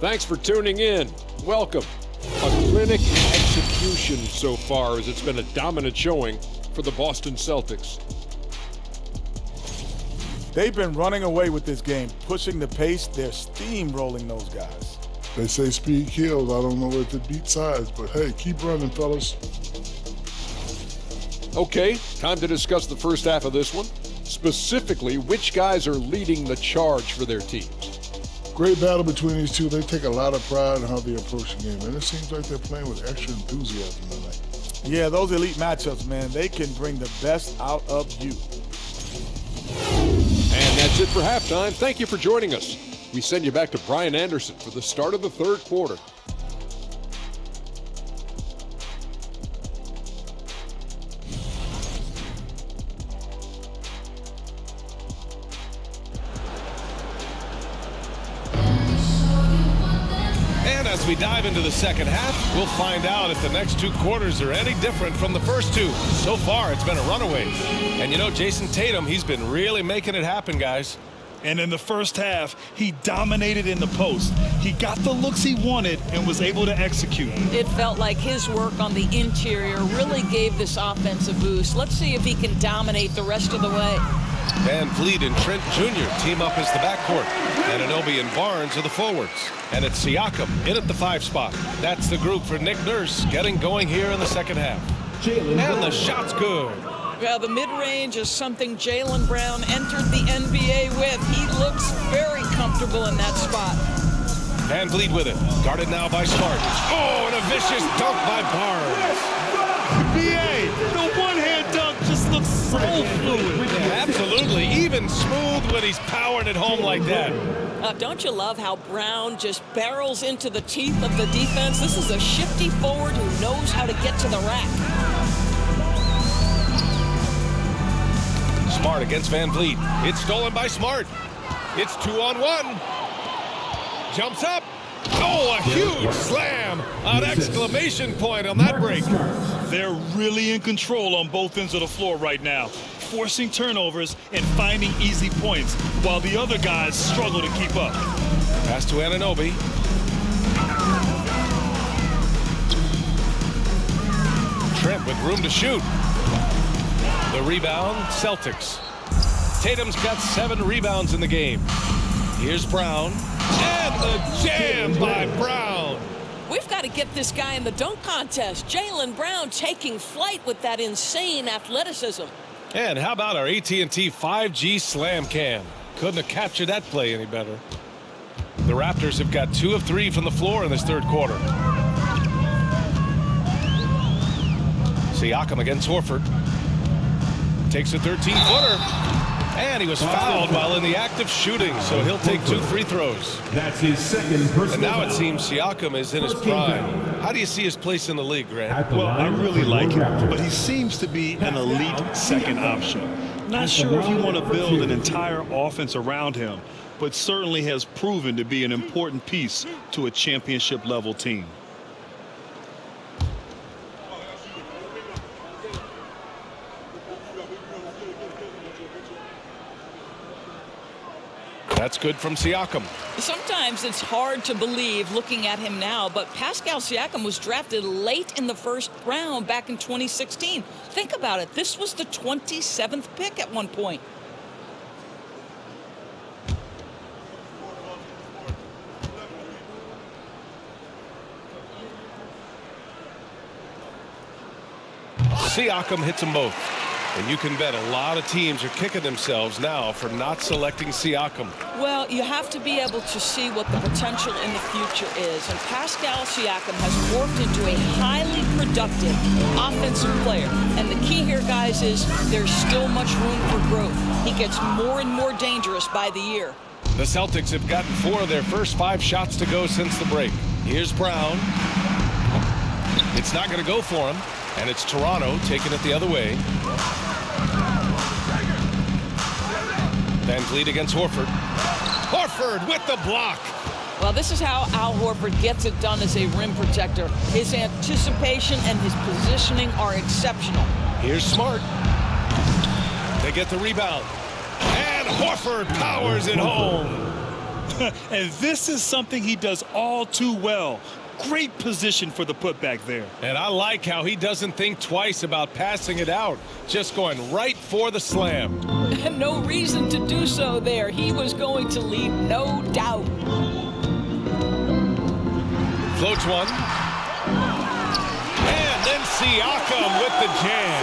Thanks for tuning in. Welcome. A clinic execution so far, as it's been a dominant showing for the Boston Celtics. They've been running away with this game, pushing the pace. They're steamrolling those guys. They say speed kills. I don't know if it beats size, but hey, keep running, fellas. Okay, time to discuss the first half of this one. Specifically, which guys are leading the charge for their teams? Great battle between these two. They take a lot of pride in how they approach the game, and it seems like they're playing with extra enthusiasm tonight. Yeah, those elite matchups, man, they can bring the best out of you. And that's it for halftime. Thank you for joining us. We send you back to Brian Anderson for the start of the third quarter. As we dive into the second half, we'll find out if the next two quarters are any different from the first two. So far, it's been a runaway. And you know, Jason Tatum, he's been really making it happen, guys. And in the first half, he dominated in the post. He got the looks he wanted and was able to execute. It felt like his work on the interior really gave this offense a boost. Let's see if he can dominate the rest of the way. Van Vliet and Trent Jr. team up as the backcourt. Anunoby and Barnes are the forwards. And it's Siakam in at the 5 spot. That's the group for Nick Nurse getting going here in the second half. And the shot's good. Well, the mid-range is something Jaylen Brown entered the NBA with. He looks very comfortable in that spot. Van Vliet with it. Guarded now by Smart. Oh, and a vicious dunk by Barnes. BA, the one-hand dunk just looks so fluid. Yeah, absolutely. Even smooth when he's powering it home like that. Don't you love how Brown just barrels into the teeth of the defense? This is a shifty forward who knows how to get to the rack. Smart against Van Vliet. It's stolen by Smart. It's 2-on-1. Jumps up. Oh, a huge slam. An exclamation point on that break. They're really in control on both ends of the floor right now, forcing turnovers and finding easy points, while the other guys struggle to keep up. Pass to Anunoby. Trent with room to shoot. The rebound, Celtics. Tatum's got 7 rebounds in the game. Here's Brown. And the jam by Brown. We've got to get this guy in the dunk contest. Jaylen Brown taking flight with that insane athleticism. And how about our AT&T 5G slam cam? Couldn't have captured that play any better. The Raptors have got 2 of 3 from the floor in this third quarter. Siakam against Horford. Takes a 13-footer. And he was fouled while in the act of shooting, so he'll take 2 free throws. That's his second personal. And now it seems Siakam is in his prime. How do you see his place in the league, Grant? Well, I really like him, but he seems to be an elite second option. Not sure if you want to build an entire offense around him, but certainly has proven to be an important piece to a championship-level team. That's good from Siakam. Sometimes it's hard to believe looking at him now, but Pascal Siakam was drafted late in the first round back in 2016. Think about it. This was the 27th pick at one point. Siakam hits them both. And you can bet a lot of teams are kicking themselves now for not selecting Siakam. Well, you have to be able to see what the potential in the future is. And Pascal Siakam has morphed into a highly productive offensive player. And the key here, guys, is there's still much room for growth. He gets more and more dangerous by the year. The Celtics have gotten 4 of their first 5 shots to go since the break. Here's Brown. It's not going to go for him. And it's Toronto taking it the other way. Van Vliet against Horford. Horford with the block. Well, this is how Al Horford gets it done as a rim protector. His anticipation and his positioning are exceptional. Here's Smart. They get the rebound. And Horford powers it home. And this is something he does all too well. Great position for the putback there. And I like how he doesn't think twice about passing it out. Just going right for the slam. No reason to do so there. He was going to leave, no doubt. Floats one. And then Siakam with the jam.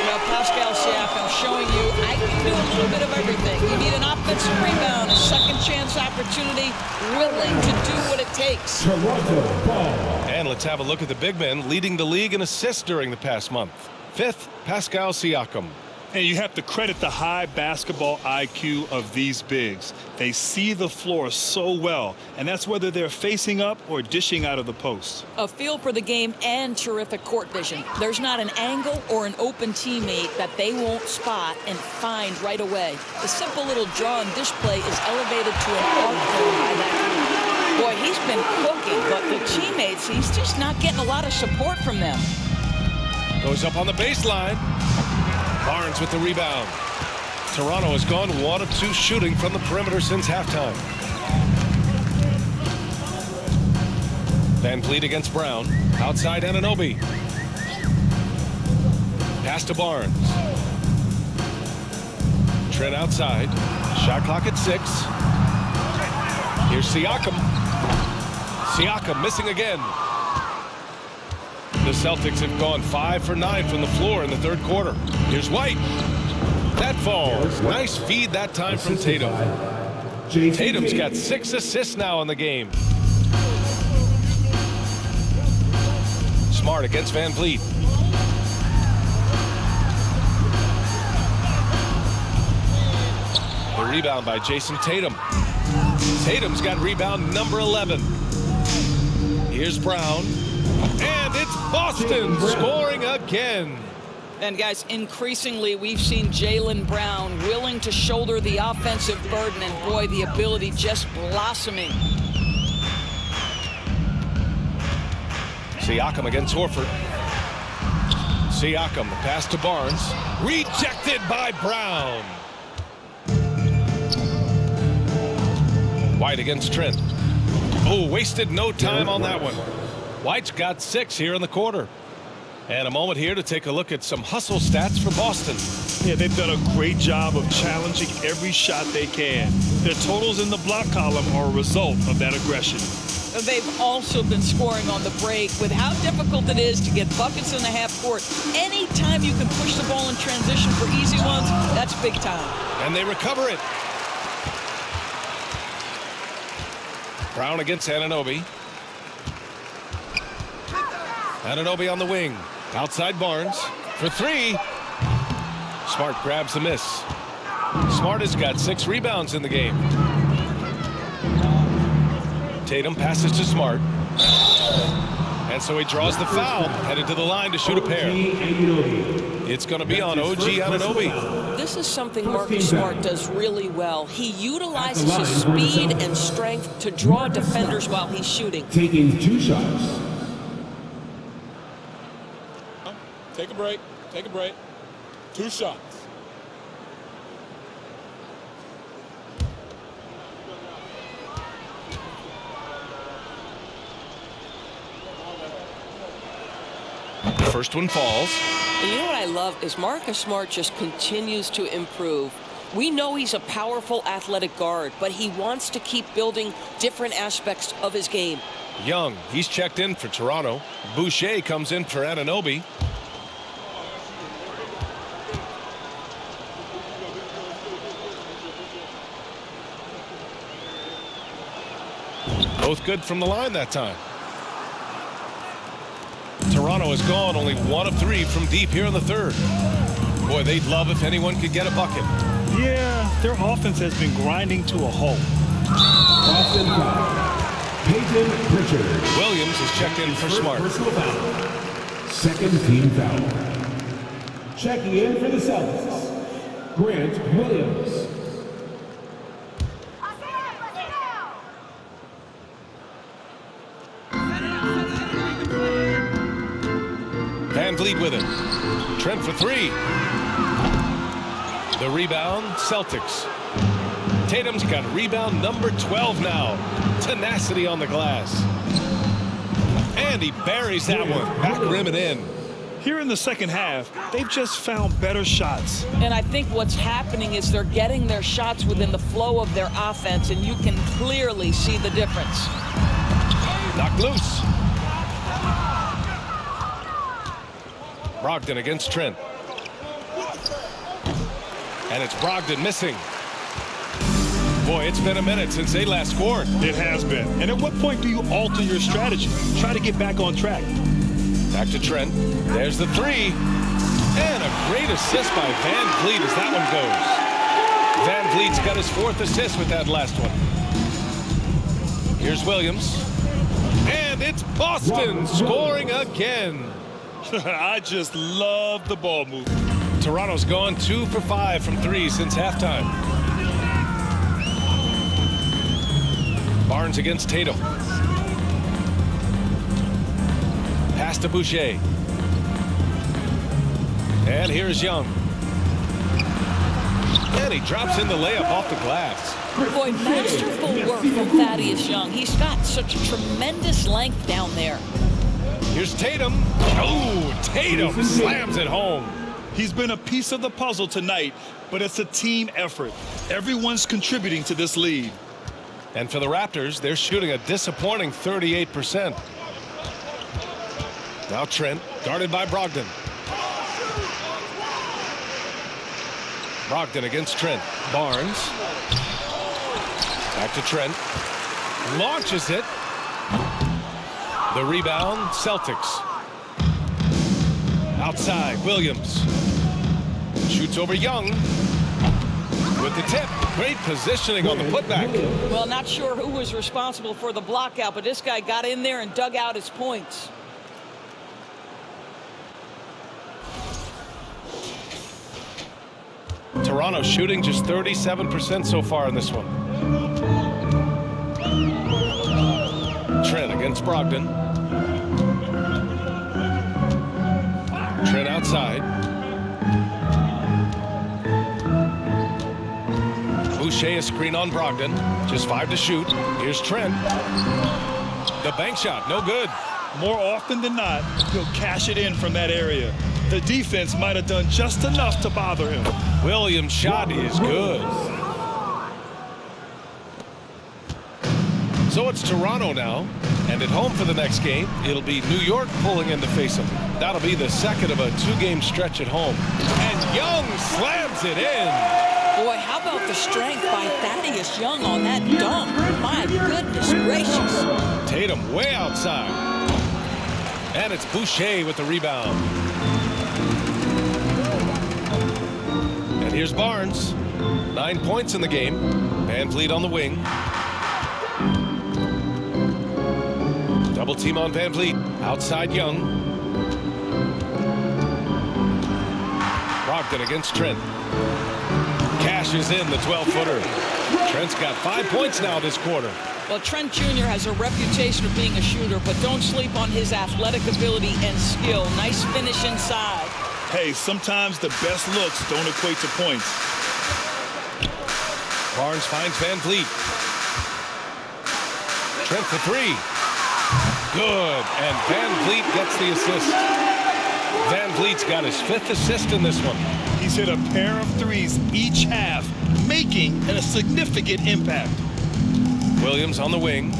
Now Pascal Siakam showing you I can do a little bit of everything. You need an offensive rebound, a second chance opportunity, willing to do what it takes. And let's have a look at the big men leading the league in assists during the past month. 5th, Pascal Siakam. And you have to credit the high basketball IQ of these bigs. They see the floor so well, and that's whether they're facing up or dishing out of the post. A feel for the game and terrific court vision. There's not an angle or an open teammate that they won't spot and find right away. The simple little draw and dish play is elevated to an art form by that group. Boy, he's been cooking, but the teammates, he's just not getting a lot of support from them. Goes up on the baseline. Barnes with the rebound. Toronto has gone 1 of 2 shooting from the perimeter since halftime. Van Vliet against Brown. Outside Anunoby. Pass to Barnes. Trent outside. Shot clock at 6. Here's Siakam. Siakam missing again. The Celtics have gone 5 for 9 from the floor in the third quarter. Here's White. That falls. Nice feed that time from Tatum. Tatum's got 6 assists now in the game. Smart against Van Vliet. The rebound by Jason Tatum. Tatum's got rebound number 11. Here's Brown. And it's Boston scoring again. And guys, increasingly we've seen Jaylen Brown willing to shoulder the offensive burden, and boy, the ability just blossoming. Siakam against Horford. Siakam, the pass to Barnes. Rejected by Brown. White against Trent. Oh, wasted no time on that one. White's got 6 here in the quarter. And a moment here to take a look at some hustle stats for Boston. Yeah, they've done a great job of challenging every shot they can. Their totals in the block column are a result of that aggression. They've also been scoring on the break. With how difficult it is to get buckets in the half court, anytime you can push the ball in transition for easy ones, that's big time. And they recover it. Brown against Anunoby. Anunoby on the wing. Outside Barnes for 3. Smart grabs the miss. Smart has got 6 rebounds in the game. Tatum passes to Smart. And so he draws the foul, headed to the line to shoot a pair. It's going to be on OG Anunoby. This is something Marcus Smart does really well. He utilizes his speed and strength to draw defenders while he's shooting. Taking 2 shots. Take a break. Take a break. 2 shots. First one falls. And you know what I love is Marcus Smart just continues to improve. We know he's a powerful athletic guard, but he wants to keep building different aspects of his game. Young, he's checked in for Toronto. Boucher comes in for Anunoby. Both good from the line that time. Toronto has gone only 1 of 3 from deep here in the third. Boy, they'd love if anyone could get a bucket. Yeah, their offense has been grinding to a halt. Boston foul. Tatum Pritchard. Williams is checked in for Smart. Personal foul. Second team foul. Checking in for the Celtics, Grant Williams. Van Vliet with it. Trent for 3. The rebound, Celtics. Tatum's got rebound number 12 now. Tenacity on the glass. And he buries that one. Back rim and in. Here in the second half, they've just found better shots. And I think what's happening is they're getting their shots within the flow of their offense, and you can clearly see the difference. Knocked loose. Brogdon against Trent. And it's Brogdon missing. Boy, it's been a minute since they last scored. It has been. And at what point do you alter your strategy? Try to get back on track. Back to Trent. There's the 3. And a great assist by Van Vliet as that one goes. Van Vliet's got his 4th assist with that last one. Here's Williams. And it's Boston scoring again. I just love the ball movement. Toronto's gone 2 for 5 from 3 since halftime. Barnes against Tatum. Pass to Boucher. And here's Young. And he drops in the layup off the glass. Boy, masterful work from Thaddeus Young. He's got such tremendous length down there. Here's Tatum. Oh, Tatum slams it home. He's been a piece of the puzzle tonight, but it's a team effort. Everyone's contributing to this lead. And for the Raptors, they're shooting a disappointing 38%. Now Trent, guarded by Brogdon. Brogdon against Trent. Barnes. Back to Trent. Launches it. The rebound, Celtics. Outside, Williams. Shoots over Young. With the tip. Great positioning on the putback. Well, not sure who was responsible for the block out, but this guy got in there and dug out his points. Toronto shooting just 37% so far in this one. Trent against Brogdon. Trent outside. Boucher a screen on Brogdon. Just 5 to shoot. Here's Trent. The bank shot, no good. More often than not, he'll cash it in from that area. The defense might have done just enough to bother him. Williams' shot is good. So it's Toronto now, and at home for the next game, it'll be New York pulling in to face them. That'll be the second of a 2-game stretch at home. And Young slams it in. Boy, how about the strength by Thaddeus Young on that dunk? My goodness gracious. Tatum way outside. And it's Boucher with the rebound. And here's Barnes. 9 points in the game. VanVleet on the wing. Double team on VanVleet. Outside Young. Brogdon against Trent. Cashes in the 12-footer. Trent's got 5 points now this quarter. Well, Trent Jr. has a reputation of being a shooter, but don't sleep on his athletic ability and skill. Nice finish inside. Hey, sometimes the best looks don't equate to points. Barnes finds VanVleet. Trent for 3. Good, and VanVleet gets the assist. VanVleet's got his 5th assist in this one. He's hit a pair of threes each half, making a significant impact. Williams on the wing.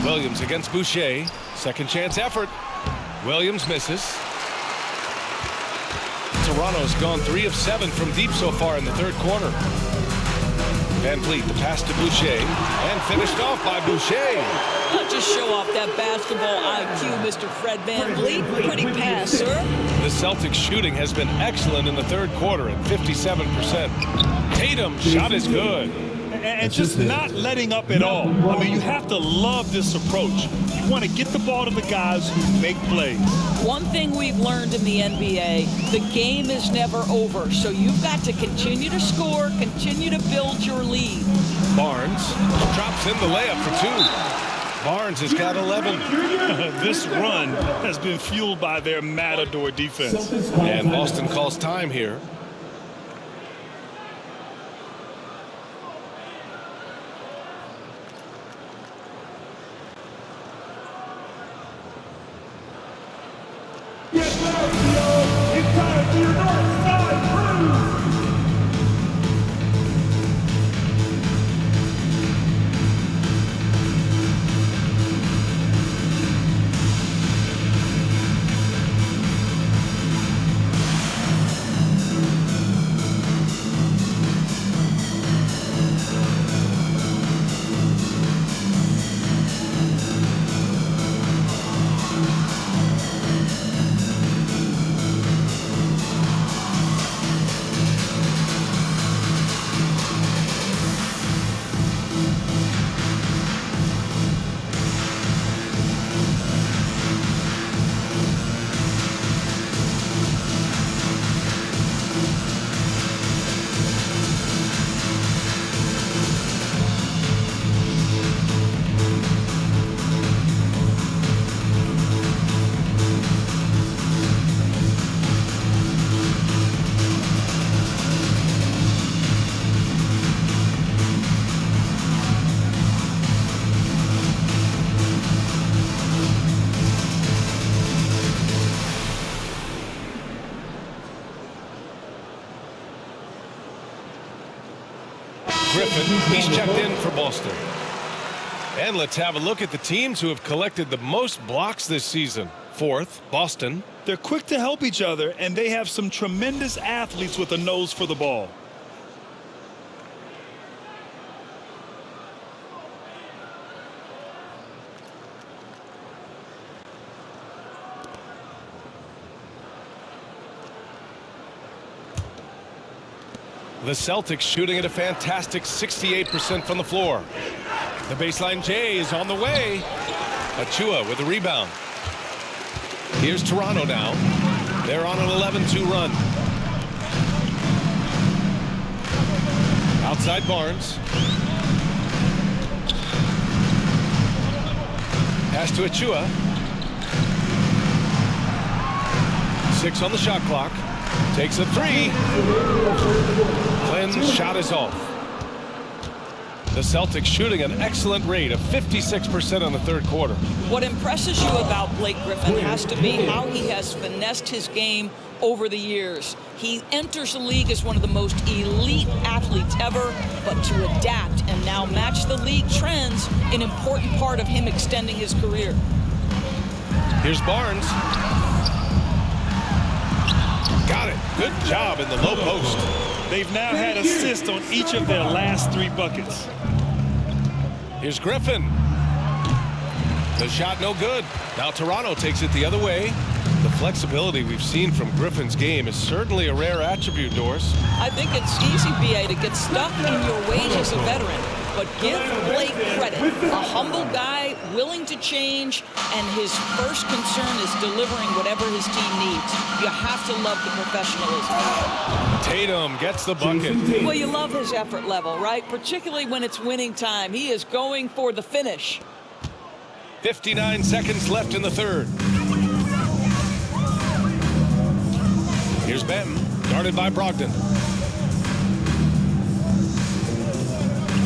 Williams against Boucher. Second chance effort. Williams misses. Toronto's gone 3 of 7 from deep so far in the third quarter. VanVleet, the pass to Boucher, and finished off by Boucher. Don't just show off that basketball IQ, Mr. Fred VanVleet. Pretty pass, sir. The Celtics shooting has been excellent in the third quarter at 57%. Tatum's shot is good. And just not letting up at all. I mean, you have to love this approach. You want to get the ball to the guys who make plays. One thing we've learned in the NBA, the game is never over. So you've got to continue to score, continue to build your lead. Barnes drops in the layup for 2. Barnes has got 11. This run has been fueled by their matador defense. And Boston calls time here. Griffin. He's checked in for Boston. And let's have a look at the teams who have collected the most blocks this season. Fourth, Boston. They're quick to help each other, and they have some tremendous athletes with a nose for the ball. The Celtics shooting at a fantastic 68% from the floor. The baseline J is on the way. Achua with the rebound. Here's Toronto now. They're on an 11-2 run. Outside Barnes. Pass to Achua. 6 on the shot clock. Takes a 3. Flynn's shot is off. The Celtics shooting an excellent rate of 56% in the third quarter. What impresses you about Blake Griffin has to be how he has finessed his game over the years. He enters the league as one of the most elite athletes ever, but to adapt and now match the league trends, an important part of him extending his career. Here's Barnes. Got it. Good job in the low post. They've now had assists on each of their last 3 buckets. Here's Griffin. The shot no good. Now Toronto takes it the other way. The flexibility we've seen from Griffin's game is certainly a rare attribute, Doris. I think it's easy, B.A., to get stuck in your ways as a veteran. But give Blake credit. A humble guy, willing to change, and his first concern is delivering whatever his team needs. You have to love the professionalism. Tatum gets the bucket. Well, you love his effort level, right? Particularly when it's winning time. He is going for the finish. 59 seconds left in the third. Here's Benton, guarded by Brogdon.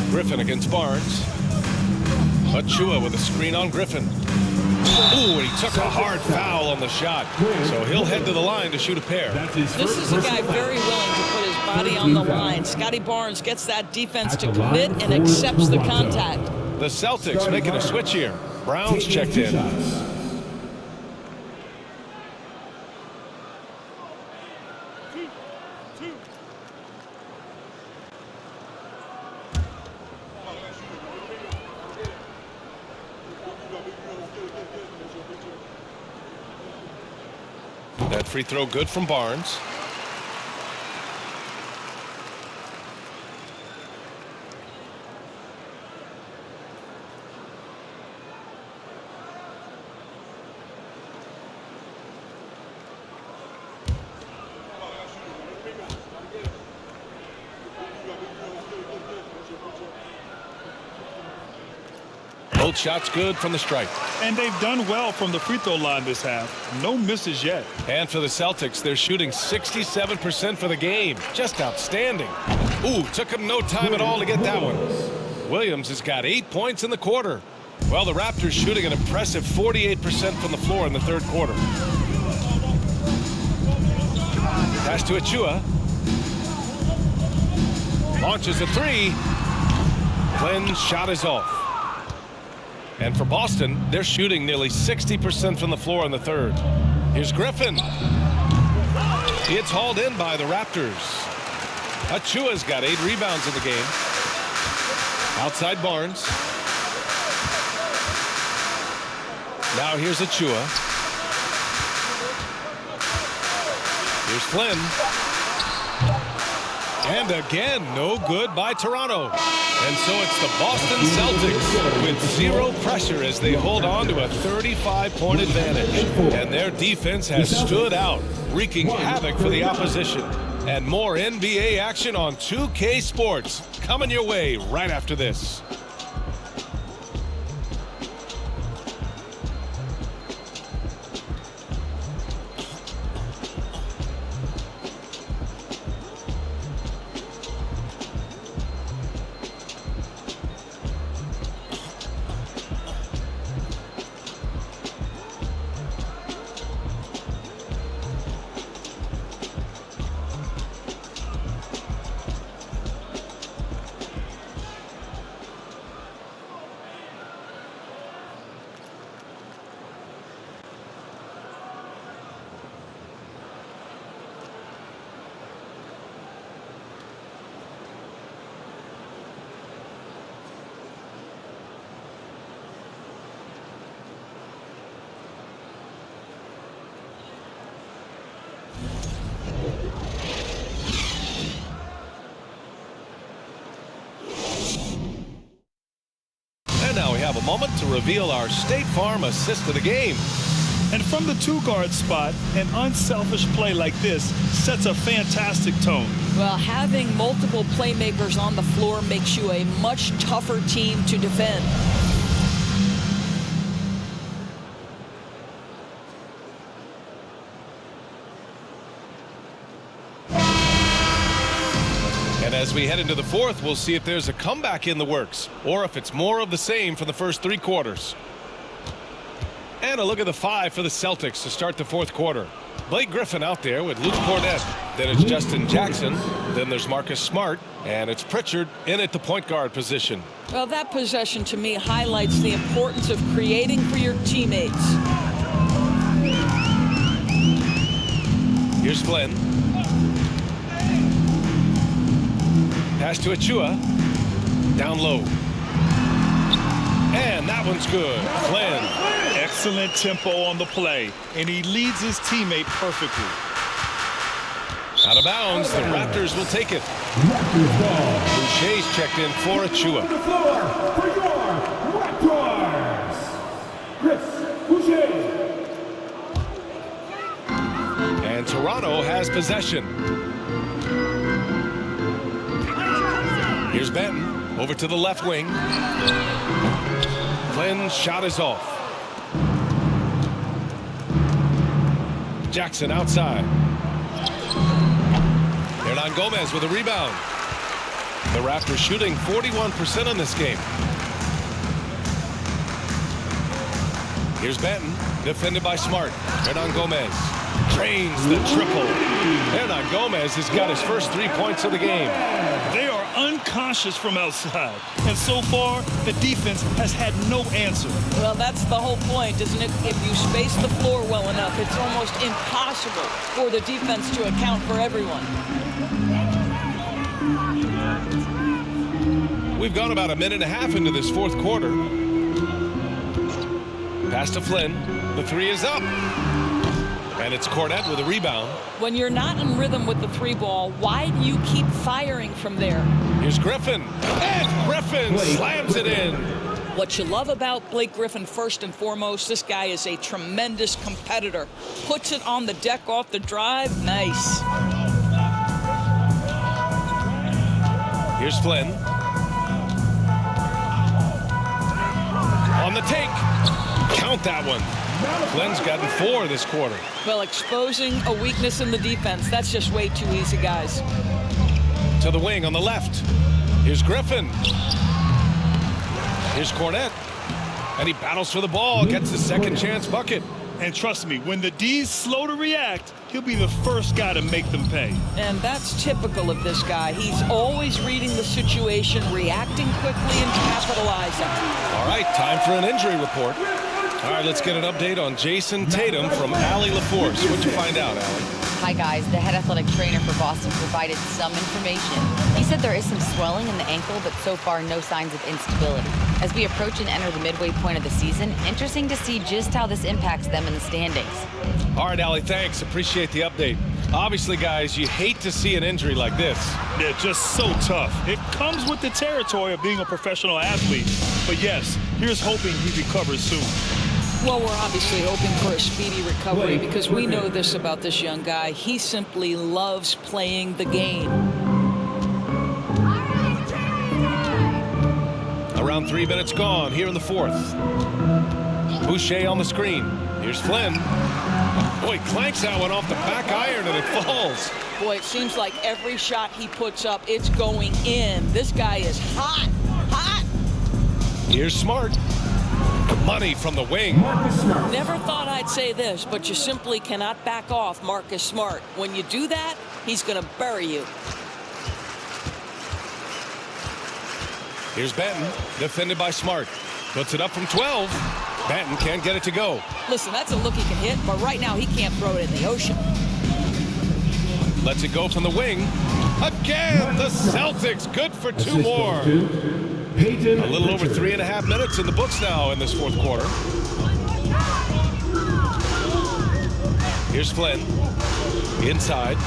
Griffin against Barnes. Achua with a screen on Griffin. Ooh, and he took a hard foul on the shot. So he'll head to the line to shoot a pair. This is a guy very willing to put his body on the line. Scotty Barnes gets that defense to commit and accepts the contact. The Celtics making a switch here. Brown's checked in. That free throw good from Barnes. Both shots good from the stripe. And they've done well from the free throw line this half. No misses yet. And for the Celtics, they're shooting 67% for the game. Just outstanding. Ooh, took him no time at all to get that one. Williams has got 8 points in the quarter. Well, the Raptors shooting an impressive 48% from the floor in the third quarter. Pass to Achua. Launches a 3. Flynn's shot is off. And for Boston, they're shooting nearly 60% from the floor in the third. Here's Griffin. It's hauled in by the Raptors. Achua's got 8 rebounds in the game. Outside Barnes. Now here's Achua. Here's Flynn. And again, no good by Toronto. And so it's the Boston Celtics with 0 pressure as they hold on to a 35-point advantage. And their defense has stood out, wreaking havoc for the opposition. And more NBA action on 2K Sports coming your way right after this. And now we have a moment to reveal our State Farm assist of the game. And from the two-guard spot, an unselfish play like this sets a fantastic tone. Well, having multiple playmakers on the floor makes you a much tougher team to defend. And as we head into the fourth, we'll see if there's a comeback in the works or if it's more of the same for the first 3 quarters. And a look at the 5 for the Celtics to start the fourth quarter. Blake Griffin out there with Luke Cornett. Then it's Justin Jackson. Then there's Marcus Smart. And it's Pritchard in at the point guard position. Well, that possession to me highlights the importance of creating for your teammates. Here's Flynn. Pass to Achua. Down low. And that one's good. Flynn. Excellent tempo on the play, and he leads his teammate perfectly. Out of bounds, the Raptors will take it. Raptors ball. Boucher's checked in for Achua. The floor for your Raptors. Chris Boucher. And Toronto has possession. Here's Benton over to the left wing. Flynn's shot is off. Jackson outside. Hernan Gomez with a rebound. The Raptors shooting 41% in this game. Here's Benton, defended by Smart. Hernan Gomez drains the triple. Hernan Gomez has got his first 3 points of the game. They are unconscious from outside, and so far the defense has had no answer. Well, that's the whole point, isn't it? If you space the floor well enough, it's almost impossible for the defense to account for everyone. We've gone about a minute and a half into this fourth quarter. Pass to Flynn. The 3 is up. And it's Cornett with a rebound. When you're not in rhythm with the 3 ball, why do you keep firing from there? Here's Griffin. And Griffin slams it in. What you love about Blake Griffin, first and foremost, this guy is a tremendous competitor. Puts it on the deck off the drive. Nice. Here's Flynn. On the take. Count that one. Flynn's gotten 4 this quarter. Well, exposing a weakness in the defense, that's just way too easy, guys. To the wing on the left. Here's Griffin. Here's Cornett. And he battles for the ball, gets the second chance bucket. And trust me, when the D's slow to react, he'll be the first guy to make them pay. And that's typical of this guy. He's always reading the situation, reacting quickly, and capitalizing. All right, time for an injury report. All right, let's get an update on Jason Tatum from Allie LaForce. What'd you find out, Allie? Hi, guys. The head athletic trainer for Boston provided some information. He said there is some swelling in the ankle, but so far no signs of instability. As we approach and enter the midway point of the season, interesting to see just how this impacts them in the standings. All right, Allie, thanks. Appreciate the update. Obviously, guys, you hate to see an injury like this. They're just so tough. It comes with the territory of being a professional athlete. But yes, here's hoping he recovers soon. Well, we're obviously hoping for a speedy recovery because we know this about this young guy. He simply loves playing the game. Around 3 minutes gone here in the fourth. Boucher on the screen. Here's Flynn. Boy, clanks that one off the back iron and it falls. Boy, it seems like every shot he puts up, it's going in. This guy is hot, hot. Here's Smart. Money from the wing. Never thought I'd say this, but you simply cannot back off Marcus Smart. When you do that, he's going to bury you. Here's Benton, defended by Smart. Puts it up from 12. Benton can't get it to go. Listen, that's a look he can hit, but right now he can't throw it in the ocean. Lets it go from the wing. Again, the Celtics good for 2 more. A little over 3.5 minutes in the books now in this fourth quarter. Here's Flynn. Inside.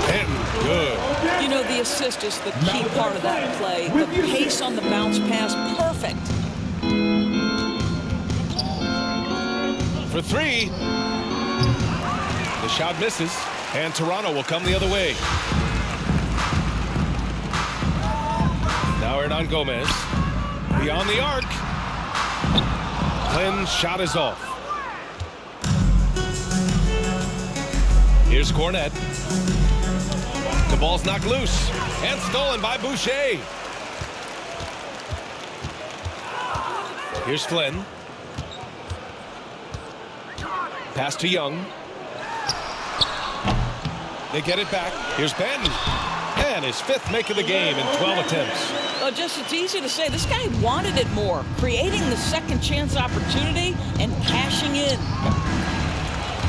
Benton, good. You You know, the assist is the key part of that play. The pace on the bounce pass, perfect. For three. The shot misses, and Toronto will come the other way. Now Hernan Gomez. Beyond the arc. Flynn's shot is off. Here's Cornette. The ball's knocked loose and stolen by Boucher. Here's Flynn. Pass to Young. They get it back. Here's Benton. And his 5th make of the game in 12 attempts. Well, just it's easy to say. This guy wanted it more. Creating the second chance opportunity and cashing in.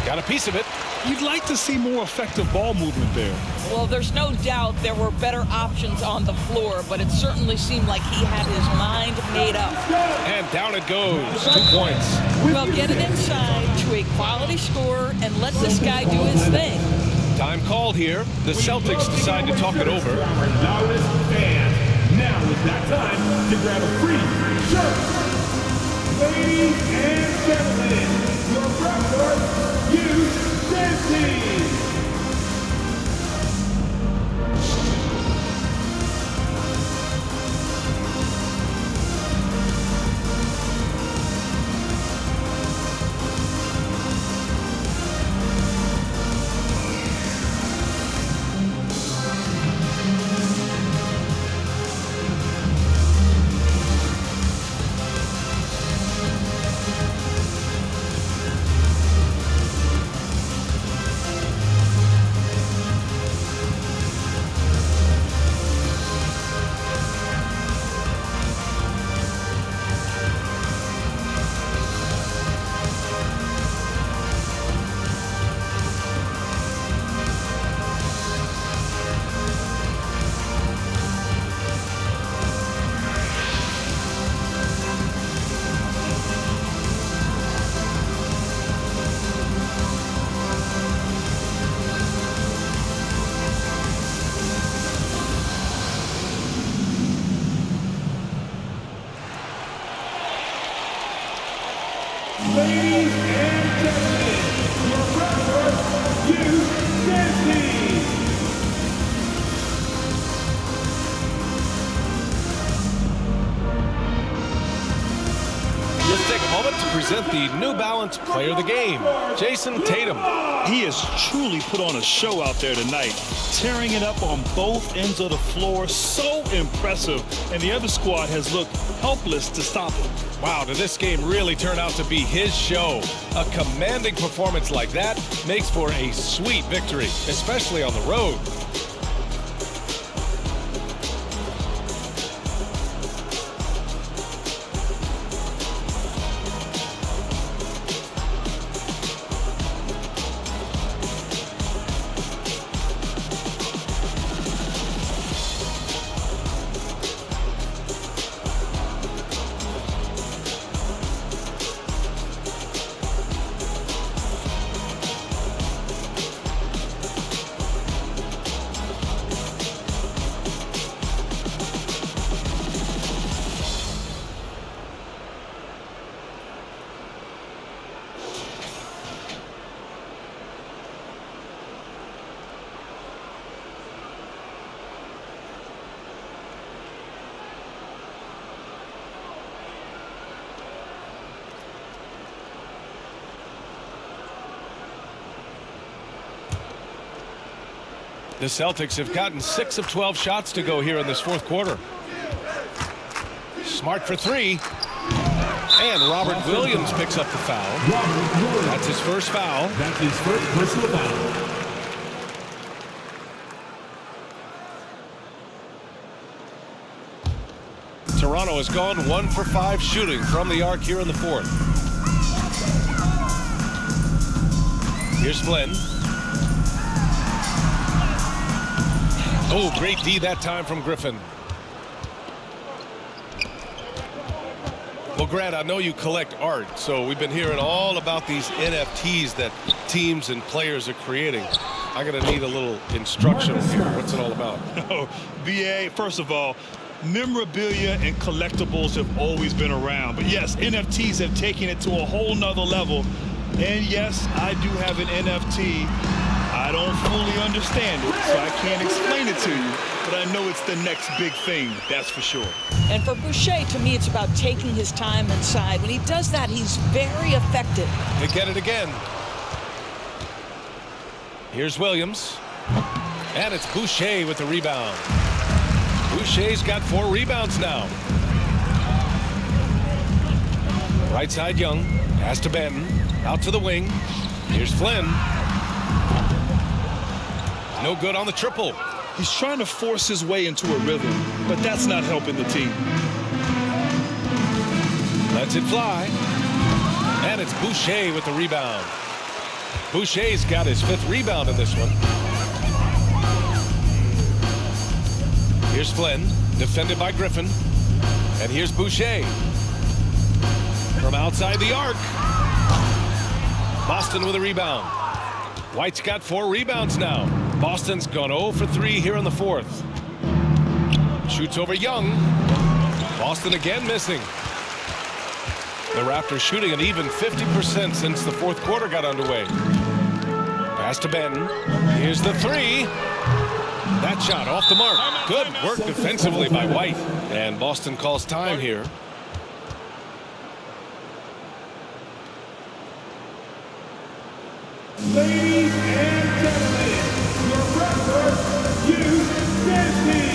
Got a piece of it. You'd like to see more effective ball movement there. Well, there's no doubt there were better options on the floor, but it certainly seemed like he had his mind made up. And down it goes. 2 points. Well, get it inside to a quality scorer and let this guy do his thing. Time called here. The Celtics decide to talk it over. Our loudest fans. Now is that time to grab a free shirt. Ladies and gentlemen, your Raptors U-Dancing. Ladies and gentlemen, your Raptors U-Dancing. Let's take a moment to present the New Balance Player of the Game, Jason Tatum. He has truly put on a show out there tonight, tearing it up on both ends of the floor. So impressive, and the other squad has looked helpless to stop him. Wow, did this game really turn out to be his show? A commanding performance like that makes for a sweet victory, especially on the road. The Celtics have gotten 6 of 12 shots to go here in this 4th quarter. Smart for 3. And Robert Williams picks up the foul. That's his first foul. That's his first personal foul. Toronto has gone 1 for 5 shooting from the arc here in the 4th. Here's Flynn. Oh, great D that time from Griffin. Well, Grant, I know you collect art, so we've been hearing all about these NFTs that teams and players are creating. I'm going to need a little instruction here. What's it all about? VA, first of all, memorabilia and collectibles have always been around. But yes, NFTs have taken it to a whole nother level. And yes, I do have an NFT. I don't fully understand it, so I can't explain it to you. But I know it's the next big thing, that's for sure. And for Boucher, to me, it's about taking his time inside. When he does that, he's very effective. They get it again. Here's Williams. And it's Boucher with the rebound. Boucher's got 4 rebounds now. Right side, Young. Pass to Benton. Out to the wing. Here's Flynn. No good on the triple. He's trying to force his way into a rhythm, but that's not helping the team. Lets it fly. And it's Boucher with the rebound. Boucher's got his 5th rebound in this one. Here's Flynn, defended by Griffin. And here's Boucher. From outside the arc. Boston with a rebound. White's got 4 rebounds now. Boston's gone 0 for 3 here in the 4th. Shoots over Young. Boston again missing. The Raptors shooting an even 50% since the 4th quarter got underway. Pass to Benton. Here's the 3. That shot off the mark. Good work defensively by White. And Boston calls time here. Ladies and gentlemen, your Raptors U-16.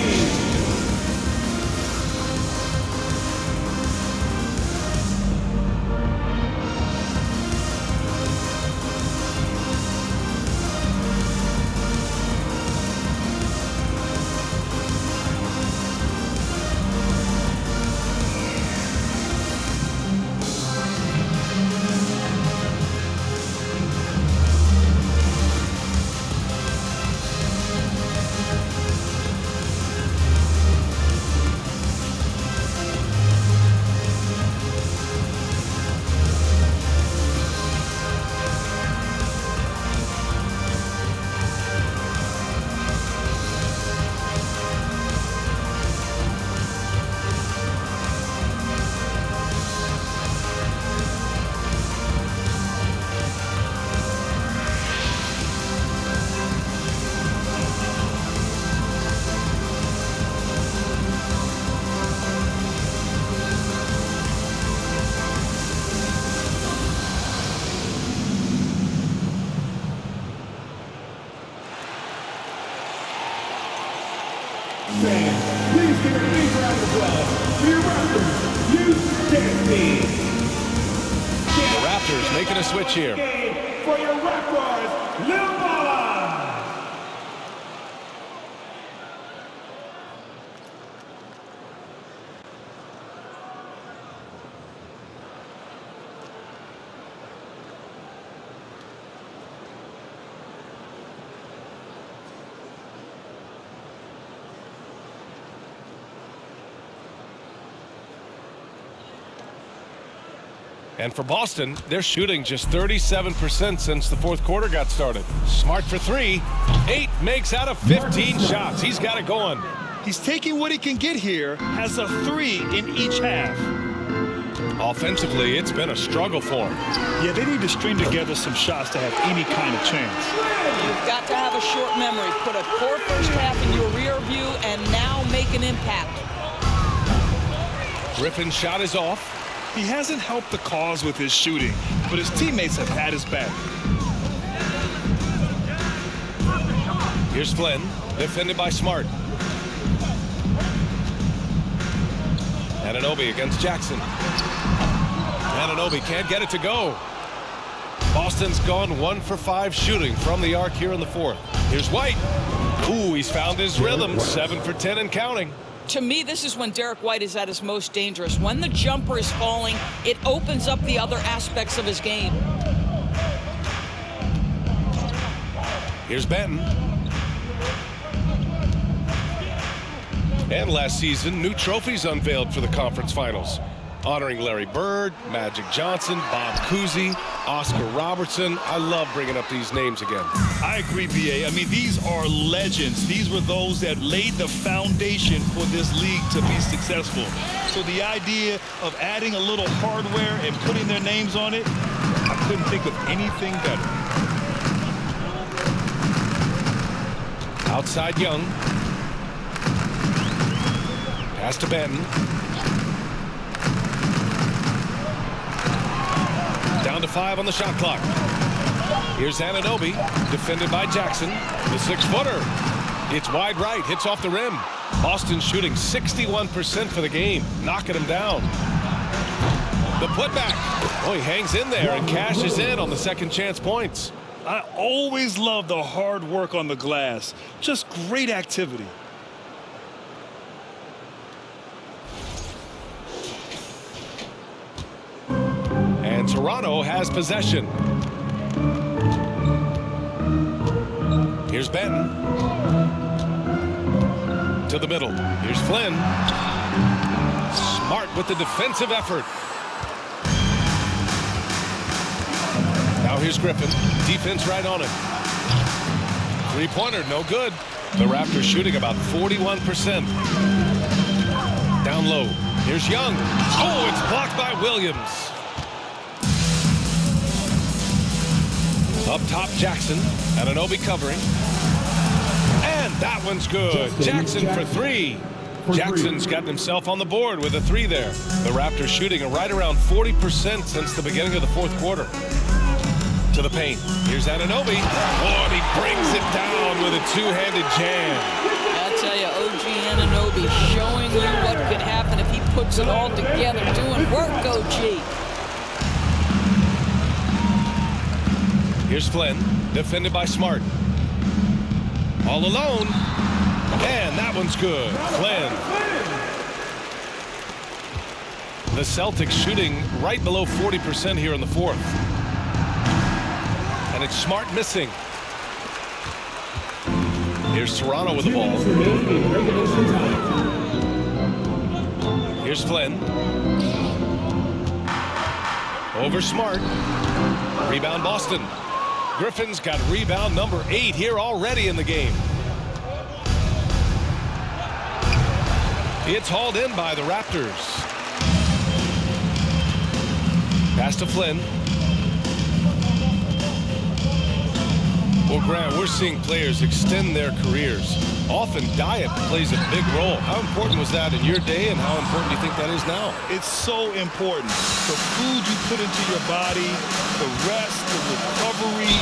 Please give a big round of applause for your Raptors U-16. The Raptors making a switch here. For your Raptors, Lil Mama. And for Boston, they're shooting just 37% since the 4th quarter got started. Smart for 3. 8 makes out of 15 shots. He's got it going. He's taking what he can get here, has a 3 in each half. Offensively, it's been a struggle for him. Yeah, they need to string together some shots to have any kind of chance. You've got to have a short memory. Put a poor first half in your rear view and now make an impact. Griffin's shot is off. He hasn't helped the cause with his shooting, but his teammates have had his back. Here's Flynn, defended by Smart. Anunoby against Jackson. Anunoby can't get it to go. Boston's gone 1 for 5 shooting from the arc here in the 4th. Here's White. Ooh, he's found his rhythm. 7 for 10 and counting. To me, this is when Derek White is at his most dangerous. When the jumper is falling, it opens up the other aspects of his game. Here's Benton. And last season, new trophies unveiled for the conference finals. honoring Larry Bird, Magic Johnson, Bob Cousy, Oscar Robertson. I love bringing up these names again. I agree, B.A. I mean, these are legends. These were those that laid the foundation for this league to be successful. So the idea of adding a little hardware and putting their names on it, I couldn't think of anything better. Outside Young. Pass to Benton. Down to 5 on the shot clock. Here's Anunoby, defended by Jackson. The 6-footer. It's wide right, hits off the rim. Boston shooting 61% for the game, knocking him down. The putback. Oh, he hangs in there and cashes in on the second chance points. I always love the hard work on the glass. Just great activity. And Toronto has possession. Here's Benton. To the middle. Here's Flynn. Smart with the defensive effort. Now here's Griffin. Defense right on him. Three-pointer, no good. The Raptors shooting about 41%. Down low. Here's Young. Oh, it's blocked by Williams. Up top, Jackson. Anunoby covering. And that one's good. Jackson for 3. Jackson's gotten himself on the board with a 3 there. The Raptors shooting right around 40% since the beginning of the fourth quarter. To the paint. Here's Anunoby. Oh, and he brings it down with a two-handed jam. I tell you, OG Anunoby showing you what can happen if he puts it all together. Doing work, OG. Here's Flynn, defended by Smart. All alone. And that one's good. Flynn. The Celtics shooting right below 40% here in the fourth. And it's Smart missing. Here's Toronto with the ball. Here's Flynn. Over Smart. Rebound Boston. Griffin's got rebound number 8 here already in the game. It's hauled in by the Raptors. Pass to Flynn. Well, Grant, we're seeing players extend their careers. Often diet plays a big role. How important was that in your day, and how important do you think that is now? It's so important. The food you put into your body, the rest, the recovery,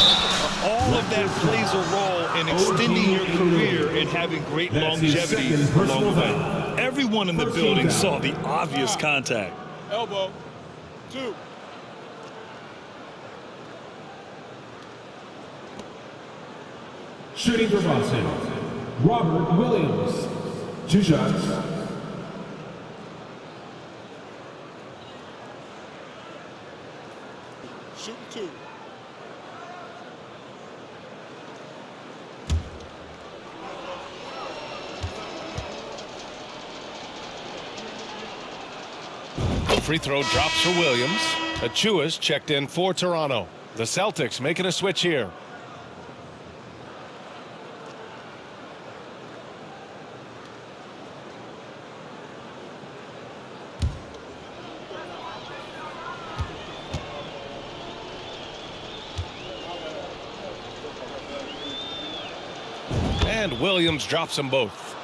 all of that plays a role in extending your career and having great longevity along the way. Everyone in the building saw the obvious contact. Elbow. 2. Shooting for Boston, Robert Williams. 2 shots. Shooting 2. The free throw drops for Williams. Achua's checked in for Toronto. The Celtics making a switch here. And Williams drops them both.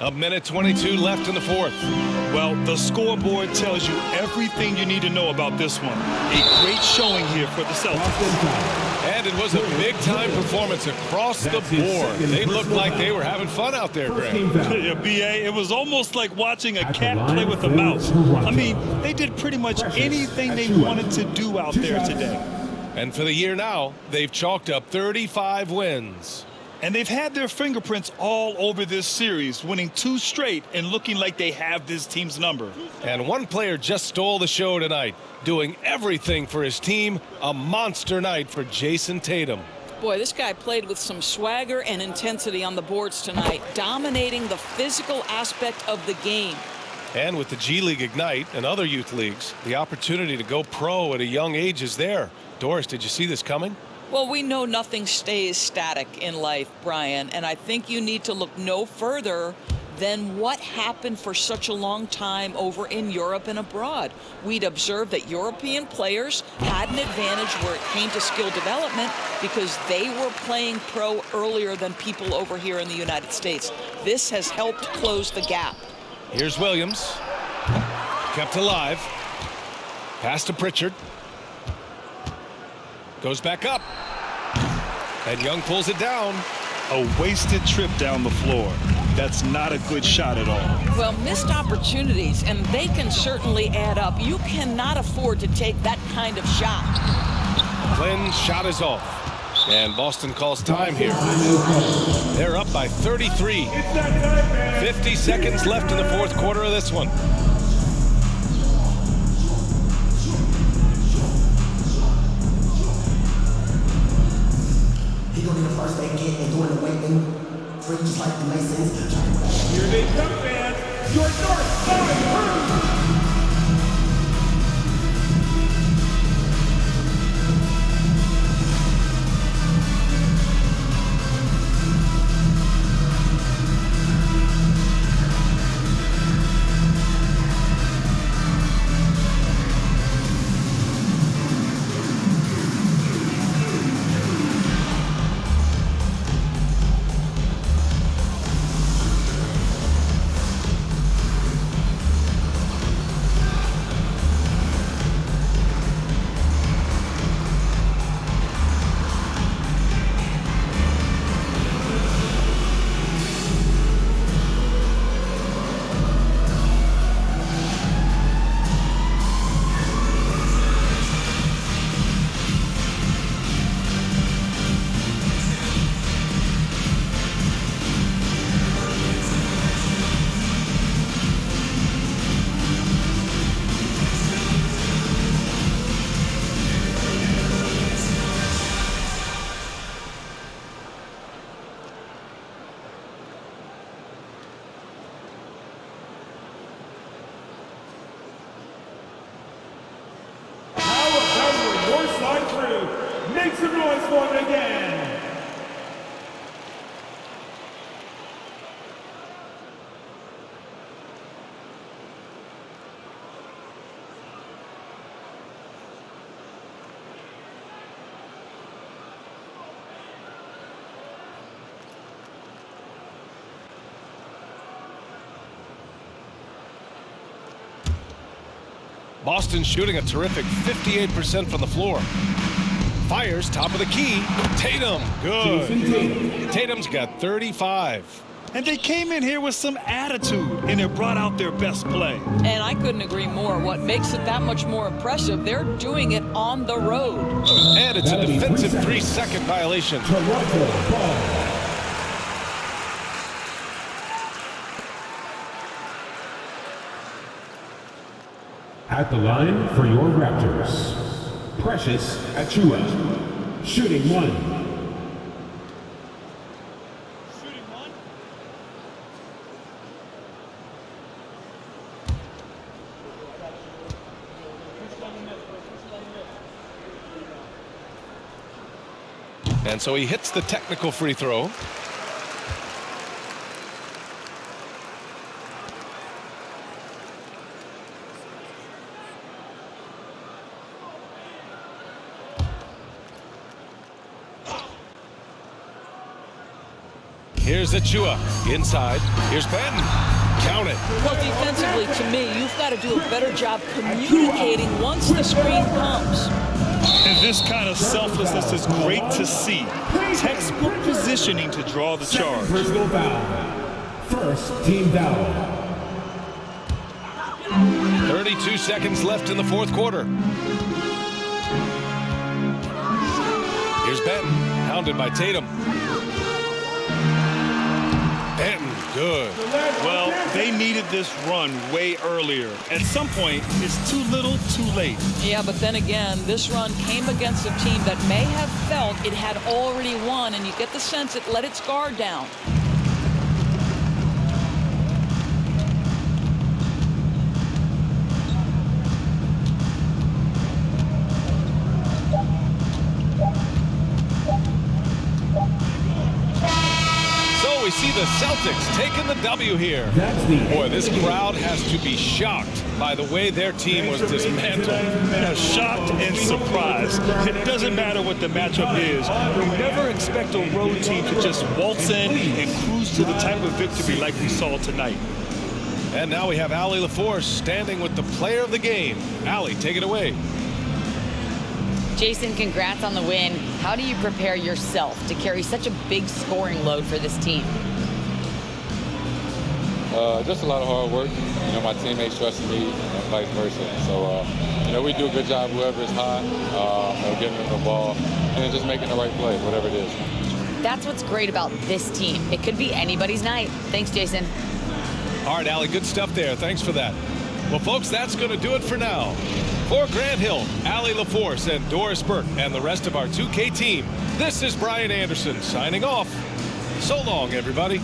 A minute 22 left in the fourth. Well, the scoreboard tells you everything you need to know about this one. A great showing here for the Celtics. And it was a big-time performance across the board. They looked like they were having fun out there, Greg. Yeah, B.A., it was almost like watching a cat play with a mouse. I mean, they did pretty much anything they wanted to do out there today. And for the year now, they've chalked up 35 wins. And they've had their fingerprints all over this series, winning 2 straight and looking like they have this team's number. And one player just stole the show tonight, doing everything for his team. A monster night for Jason Tatum. Boy, this guy played with some swagger and intensity on the boards tonight, dominating the physical aspect of the game. And with the G League Ignite and other youth leagues, the opportunity to go pro at a young age is there. Doris, did you see this coming? Well, we know nothing stays static in life, Brian, and I think you need to look no further than what happened for such a long time over in Europe and abroad. We'd observed that European players had an advantage where it came to skill development because they were playing pro earlier than people over here in the United States. This has helped close the gap. Here's Williams. Kept alive. Pass to Pritchard. Goes back up. And Young pulls it down. A wasted trip down the floor. That's not a good shot at all. Well, missed opportunities, and they can certainly add up. You cannot afford to take that kind of shot. Flynn's shot is off. And Boston calls time here. They're up by 33. 50 seconds left in the fourth quarter of this one. He gonna be the first they get and doing the waiting. Free just like the Masons. Here they come, fans. Your North Side Crew. Make some noise for them again. Boston shooting a terrific 58% from the floor. Fires top of the key. Tatum, good. Tatum's got 35. And they came in here with some attitude, and it brought out their best play. And I couldn't agree more. What makes it that much more impressive, they're doing it on the road. And it's a defensive 3-second violation. At the line for your Raptors, Precious Achiuwa, shooting one. And so he hits the technical free throw. Here's Achiuwa inside. Here's Benton. Count it. Well, defensively, to me, you've got to do a better job communicating once the screen comes. And this kind of selflessness is great to see. Textbook positioning to draw the charge. Personal foul. First team foul. 32 seconds left in the fourth quarter. Here's Benton, hounded by Tatum. Benton, good. Well, they needed this run way earlier. At some point, it's too little, too late. Yeah, but then again, this run came against a team that may have felt it had already won, and you get the sense it let its guard down. We see the Celtics taking the W here. Boy, this crowd has to be shocked by the way their team was dismantled. Yeah, shocked and surprised. It doesn't matter what the matchup is. You never expect a road team to just waltz in and cruise to the type of victory like we saw tonight. And now we have Allie LaForce standing with the player of the game. Allie, take it away. Jason, congrats on the win. How do you prepare yourself to carry such a big scoring load for this team? Just a lot of hard work. You know, my teammates trusting me and vice versa. So, you know, we do a good job, whoever is hot, getting them the ball, and just making the right play, whatever it is. That's what's great about this team. It could be anybody's night. Thanks, Jason. All right, Allie, good stuff there. Thanks for that. Well, folks, that's going to do it for now. For Grant Hill, Allie LaForce, and Doris Burke, and the rest of our 2K team, this is Brian Anderson signing off. So long, everybody.